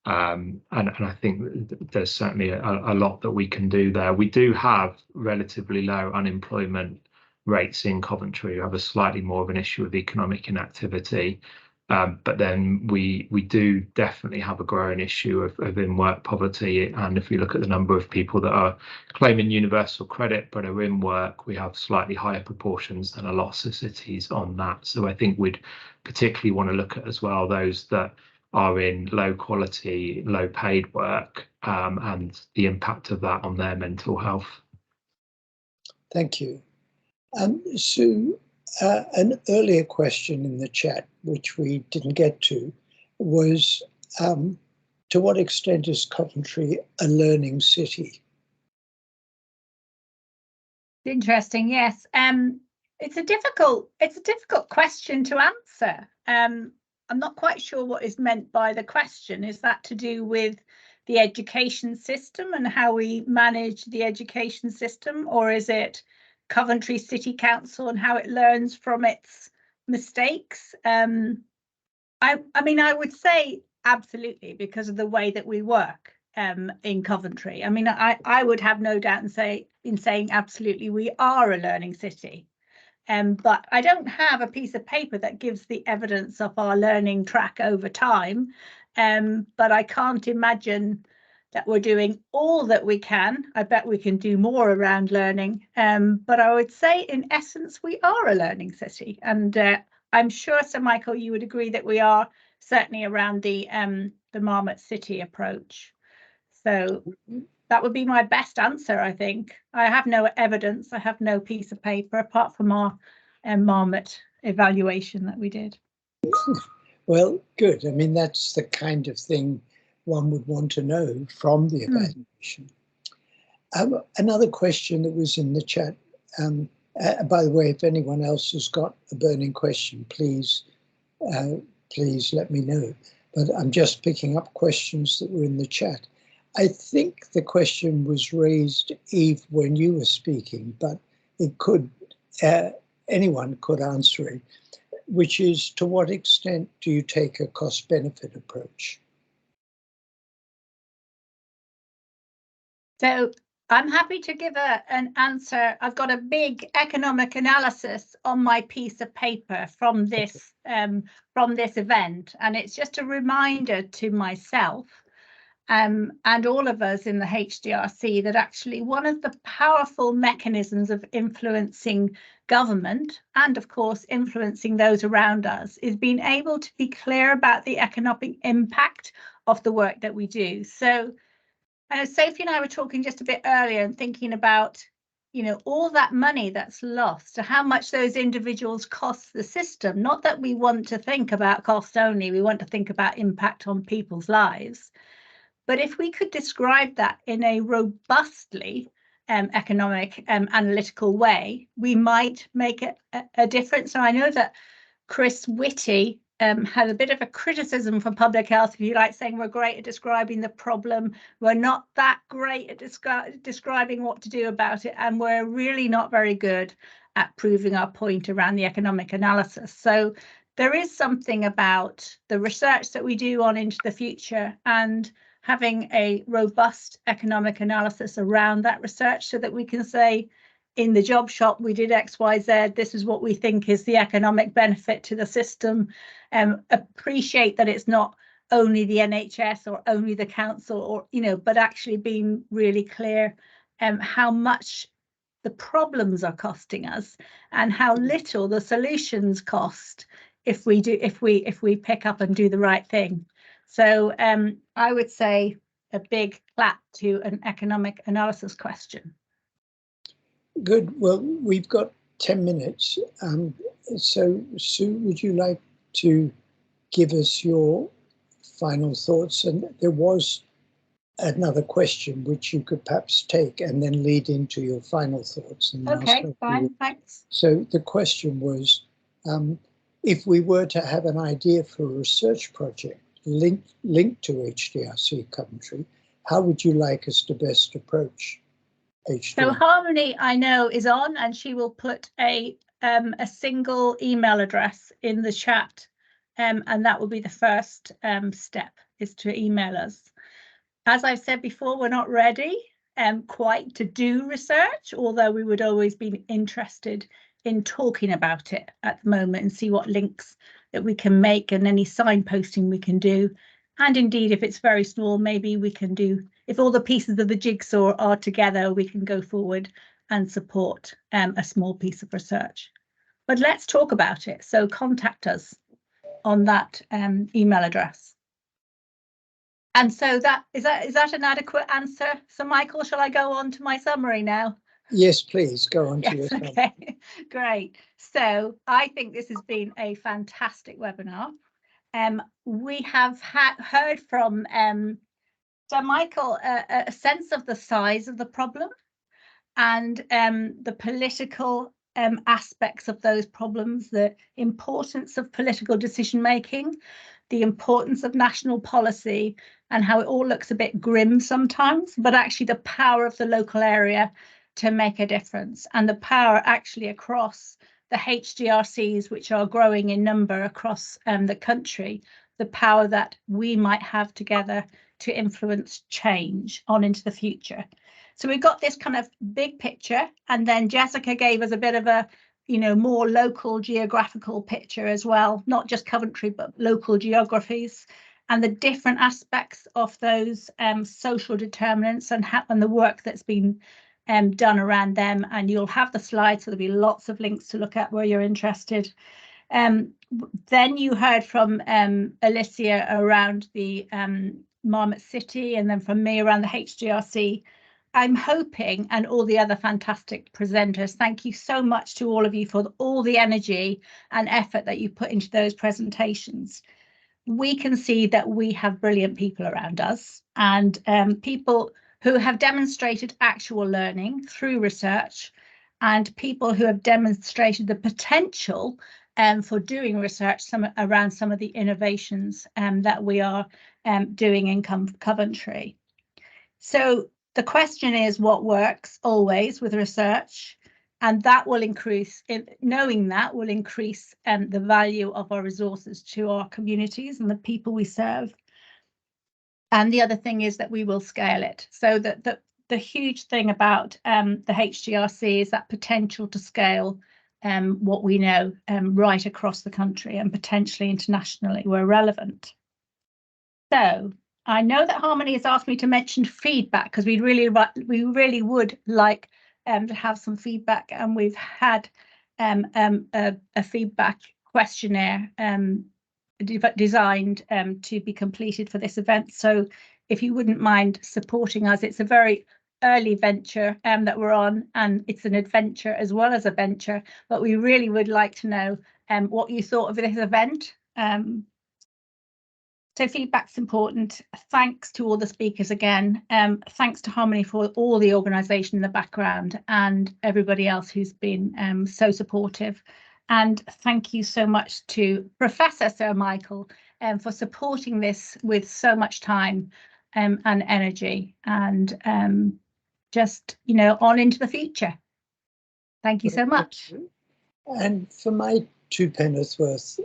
And I think there's certainly a lot that we can do there. We do have relatively low unemployment rates in Coventry. We have a slightly more of an issue with economic inactivity, but then we do definitely have a growing issue of in-work poverty. And if you look at the number of people that are claiming universal credit but are in work, we have slightly higher proportions than a lot of cities on that. So I think we'd particularly want to look at as well those that are in low quality, low paid work, and the impact of that on their mental health. Thank you. Sue, an earlier question in the chat, which we didn't get to, was to what extent is Coventry a learning city? Interesting, yes. It's a difficult question to answer. I'm not quite sure what is meant by the question. Is that to do with the education system and how we manage the education system, or is it Coventry City Council and how it learns from its mistakes? I mean, I would say absolutely, because of the way that we work in Coventry. I mean, I would have no doubt in saying absolutely we are a learning city. But I don't have a piece of paper that gives the evidence of our learning track over time. But I can't imagine that we're doing all that we can. I bet we can do more around learning. But I would say, in essence, we are a learning city. And I'm sure, Sir Michael, you would agree that we are certainly around the Marmot City approach. So that would be my best answer, I think. I have no evidence. I have no piece of paper apart from our Marmot evaluation that we did. Well, good. I mean, that's the kind of thing one would want to know from the evaluation. Another question that was in the chat, by the way, if anyone else has got a burning question, please let me know. But I'm just picking up questions that were in the chat. I think the question was raised, Eve, when you were speaking, but it could, anyone could answer it, which is, to what extent do you take a cost-benefit approach? So I'm happy to give an answer. I've got a big economic analysis on my piece of paper from this event, and it's just a reminder to myself and all of us in the HDRC that actually one of the powerful mechanisms of influencing government and, of course, influencing those around us is being able to be clear about the economic impact of the work that we do. So Sophie and I were talking just a bit earlier and thinking about, you know, all that money that's lost, so how much those individuals cost the system. Not that we want to think about cost only, we want to think about impact on people's lives. But if we could describe that in a robustly economic analytical way, we might make a difference. So I know that Chris Whitty had a bit of a criticism for public health, if you like, saying we're great at describing the problem, we're not that great at describing what to do about it, and we're really not very good at proving our point around the economic analysis. So there is something about the research that we do on into the future and having a robust economic analysis around that research so that we can say, in the job shop, we did X, Y, Z. This is what we think is the economic benefit to the system. Appreciate that it's not only the NHS or only the council, or, you know, but actually being really clear how much the problems are costing us and how little the solutions cost if we pick up and do the right thing. So I would say a big clap to an economic analysis question. Good. Well, we've got 10 minutes. So, Sue, would you like to give us your final thoughts? And there was another question which you could perhaps take and then lead into your final thoughts. And okay, fine, thanks. So the question was, if we were to have an idea for a research project linked to HDRC Coventry, how would you like us to best approach HDRC? So Harmony, I know, is on, and she will put a single email address in the chat, and that will be the first step, is to email us. As I've said before, we're not ready quite to do research, although we would always be interested in talking about it at the moment and see what links that we can make and any signposting we can do. And indeed, if it's very small, maybe we can do, if all the pieces of the jigsaw are together, we can go forward and support a small piece of research. But let's talk about it. So contact us on that email address. And so is that an adequate answer? So Michael, shall I go on to my summary now? Yes, please go on to your summary. Okay, great. So I think this has been a fantastic webinar. We have heard from Sir Michael a sense of the size of the problem and the political aspects of those problems, the importance of political decision making, the importance of national policy, and how it all looks a bit grim sometimes, but actually the power of the local area to make a difference, and the power actually across the HDRCs, which are growing in number across the country, the power that we might have together to influence change on into the future. So we've got this kind of big picture, and then Jessica gave us a bit of a, you know, more local geographical picture as well, not just Coventry, but local geographies and the different aspects of those social determinants and the work that's been done around them. And you'll have the slides, so there'll be lots of links to look at where you're interested. Then you heard from Alicia around the Marmot City, and then from me around the HDRC. I'm hoping, and all the other fantastic presenters, thank you so much to all of you for all the energy and effort that you put into those presentations. We can see that we have brilliant people around us, and people who have demonstrated actual learning through research, and people who have demonstrated the potential for doing research around some of the innovations that we are doing in Coventry. So the question is, what works always with research? And that will increase, knowing that will increase the value of our resources to our communities and the people we serve. And the other thing is that we will scale it. So that the huge thing about the HDRC is that potential to scale what we know right across the country and potentially internationally where relevant. So I know that Harmony has asked me to mention feedback, because we really would like to have some feedback, and we've had a feedback questionnaire designed to be completed for this event. So if you wouldn't mind supporting us, it's a very early venture that we're on, and it's an adventure as well as a venture, but we really would like to know what you thought of this event. So feedback's important. Thanks to all the speakers again. Thanks to Harmony for all the organisation in the background, and everybody else who's been so supportive. And thank you so much to Professor Sir Michael for supporting this with so much time and energy, and just, you know, on into the future. Thank you so much. And for my to Penrithworth,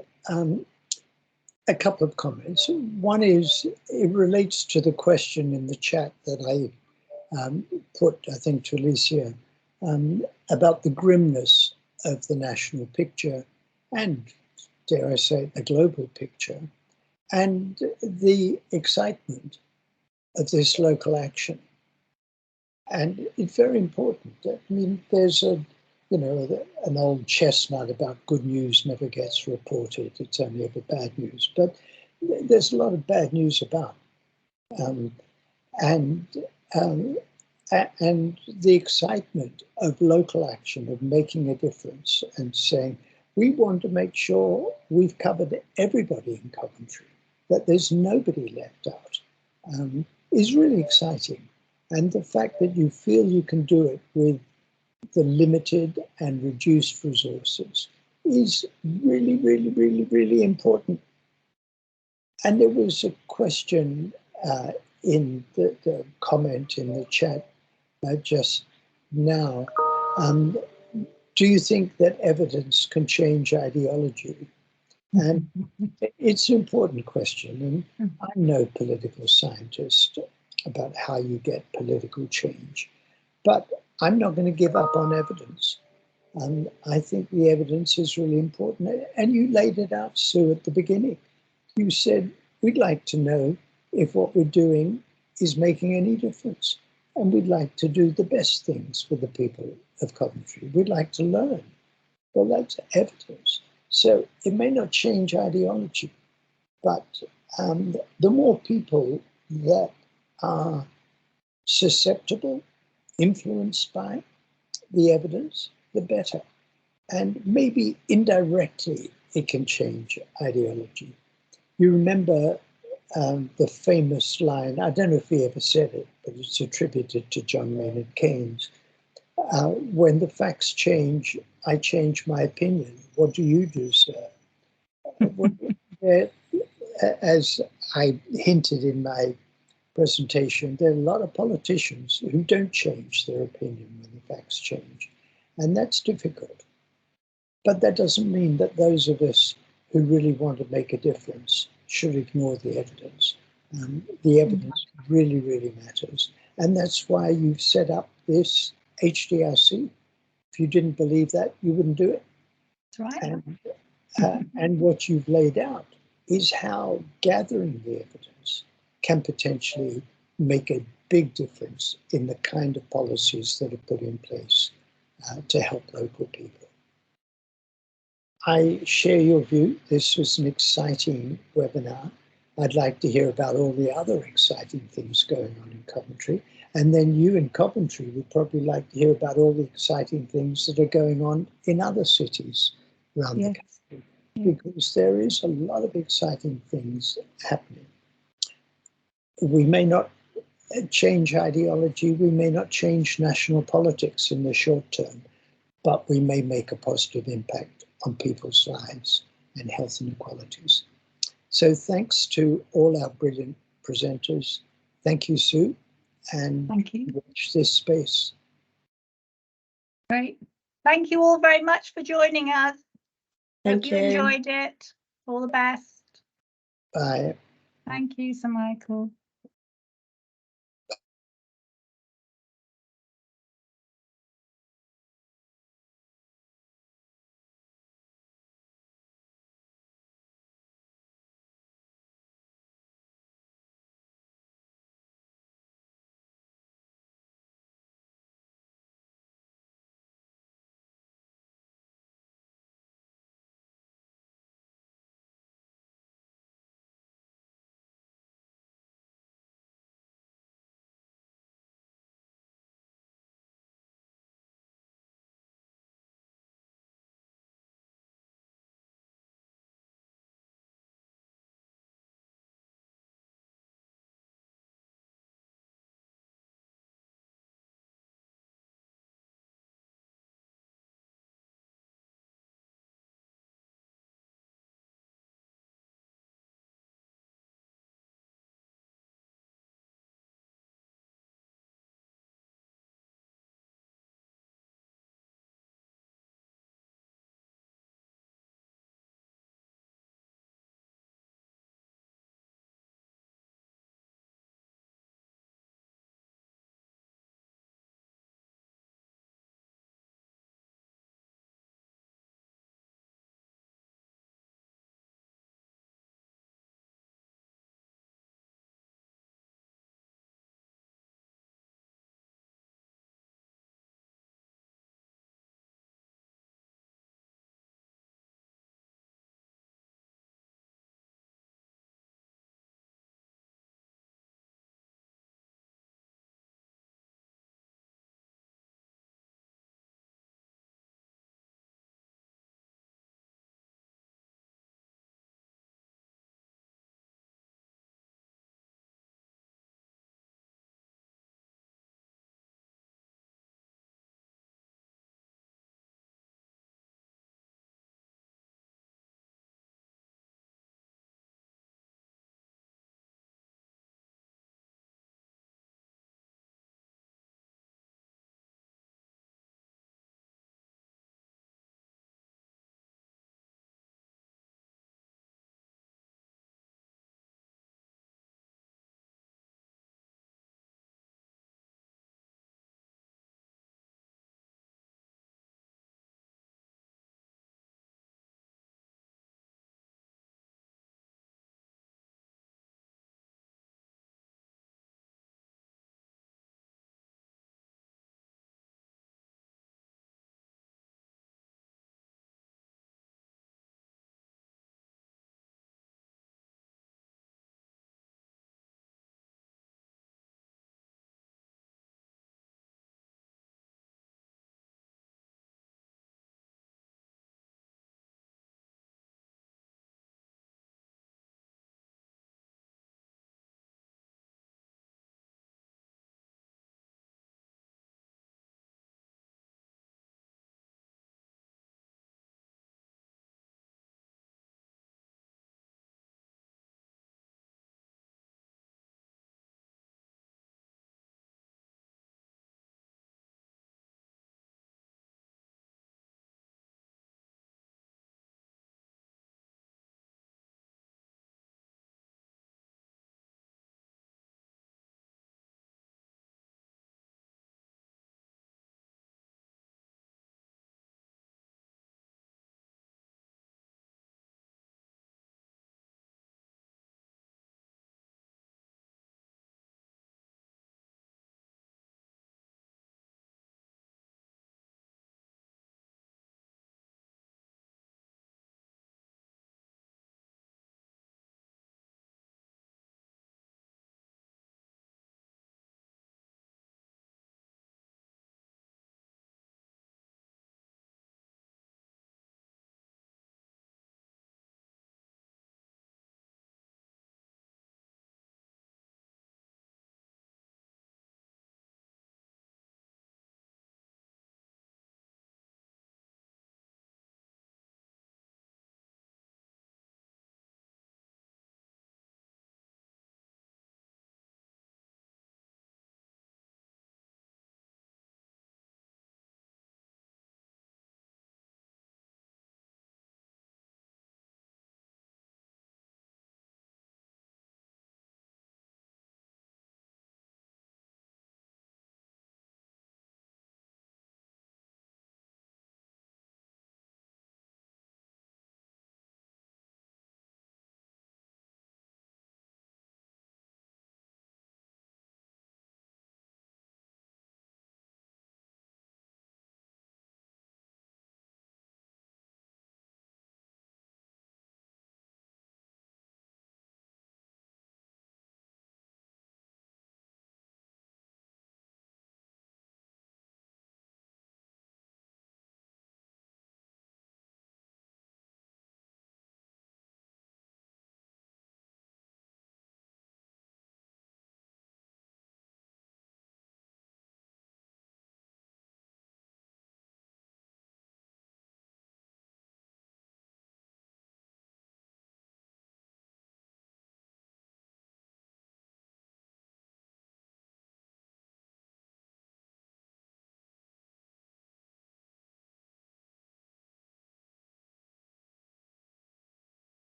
a couple of comments. One is, it relates to the question in the chat that I put, I think, to Alicia, about the grimness of the national picture and, dare I say, the global picture, and the excitement of this local action. And it's very important. I mean, there's a, you know, an old chestnut about good news never gets reported. It's only ever bad news. But there's a lot of bad news about. And the excitement of local action, of making a difference and saying, we want to make sure we've covered everybody in Coventry, that there's nobody left out, is really exciting. And the fact that you feel you can do it with the limited and reduced resources is really, really, really, really important. And there was a question in the comment in the chat just now. Do you think that evidence can change ideology? And it's an important question. And I'm no political scientist about how you get political change, but I'm not going to give up on evidence. I think the evidence is really important. And you laid it out, Sue, at the beginning. You said, we'd like to know if what we're doing is making any difference. And we'd like to do the best things for the people of Coventry. We'd like to learn. Well, that's evidence. So it may not change ideology, but the more people that are susceptible, influenced by the evidence, the better. And maybe indirectly it can change ideology. You remember the famous line, I don't know if he ever said it, but it's attributed to John Maynard Keynes. When the facts change, I change my opinion. What do you do, sir? As I hinted in my presentation, there are a lot of politicians who don't change their opinion when the facts change. And that's difficult. But that doesn't mean that those of us who really want to make a difference should ignore the evidence. The evidence really, really matters. And that's why you've set up this HDRC. If you didn't believe that, you wouldn't do it. That's right. And what you've laid out is how gathering the evidence can potentially make a big difference in the kind of policies that are put in place to help local people. I share your view. This was an exciting webinar. I'd like to hear about all the other exciting things going on in Coventry. And then you in Coventry would probably like to hear about all the exciting things that are going on in other cities around the country, because there is a lot of exciting things happening. We may not change ideology, we may not change national politics in the short term, but we may make a positive impact on people's lives and health inequalities. So thanks to all our brilliant presenters. Thank you, Sue, and thank you. Watch this space. Great. Thank you all very much for joining us. Thank Hope you enjoyed it. All the best. Bye. Thank you, Sir Michael.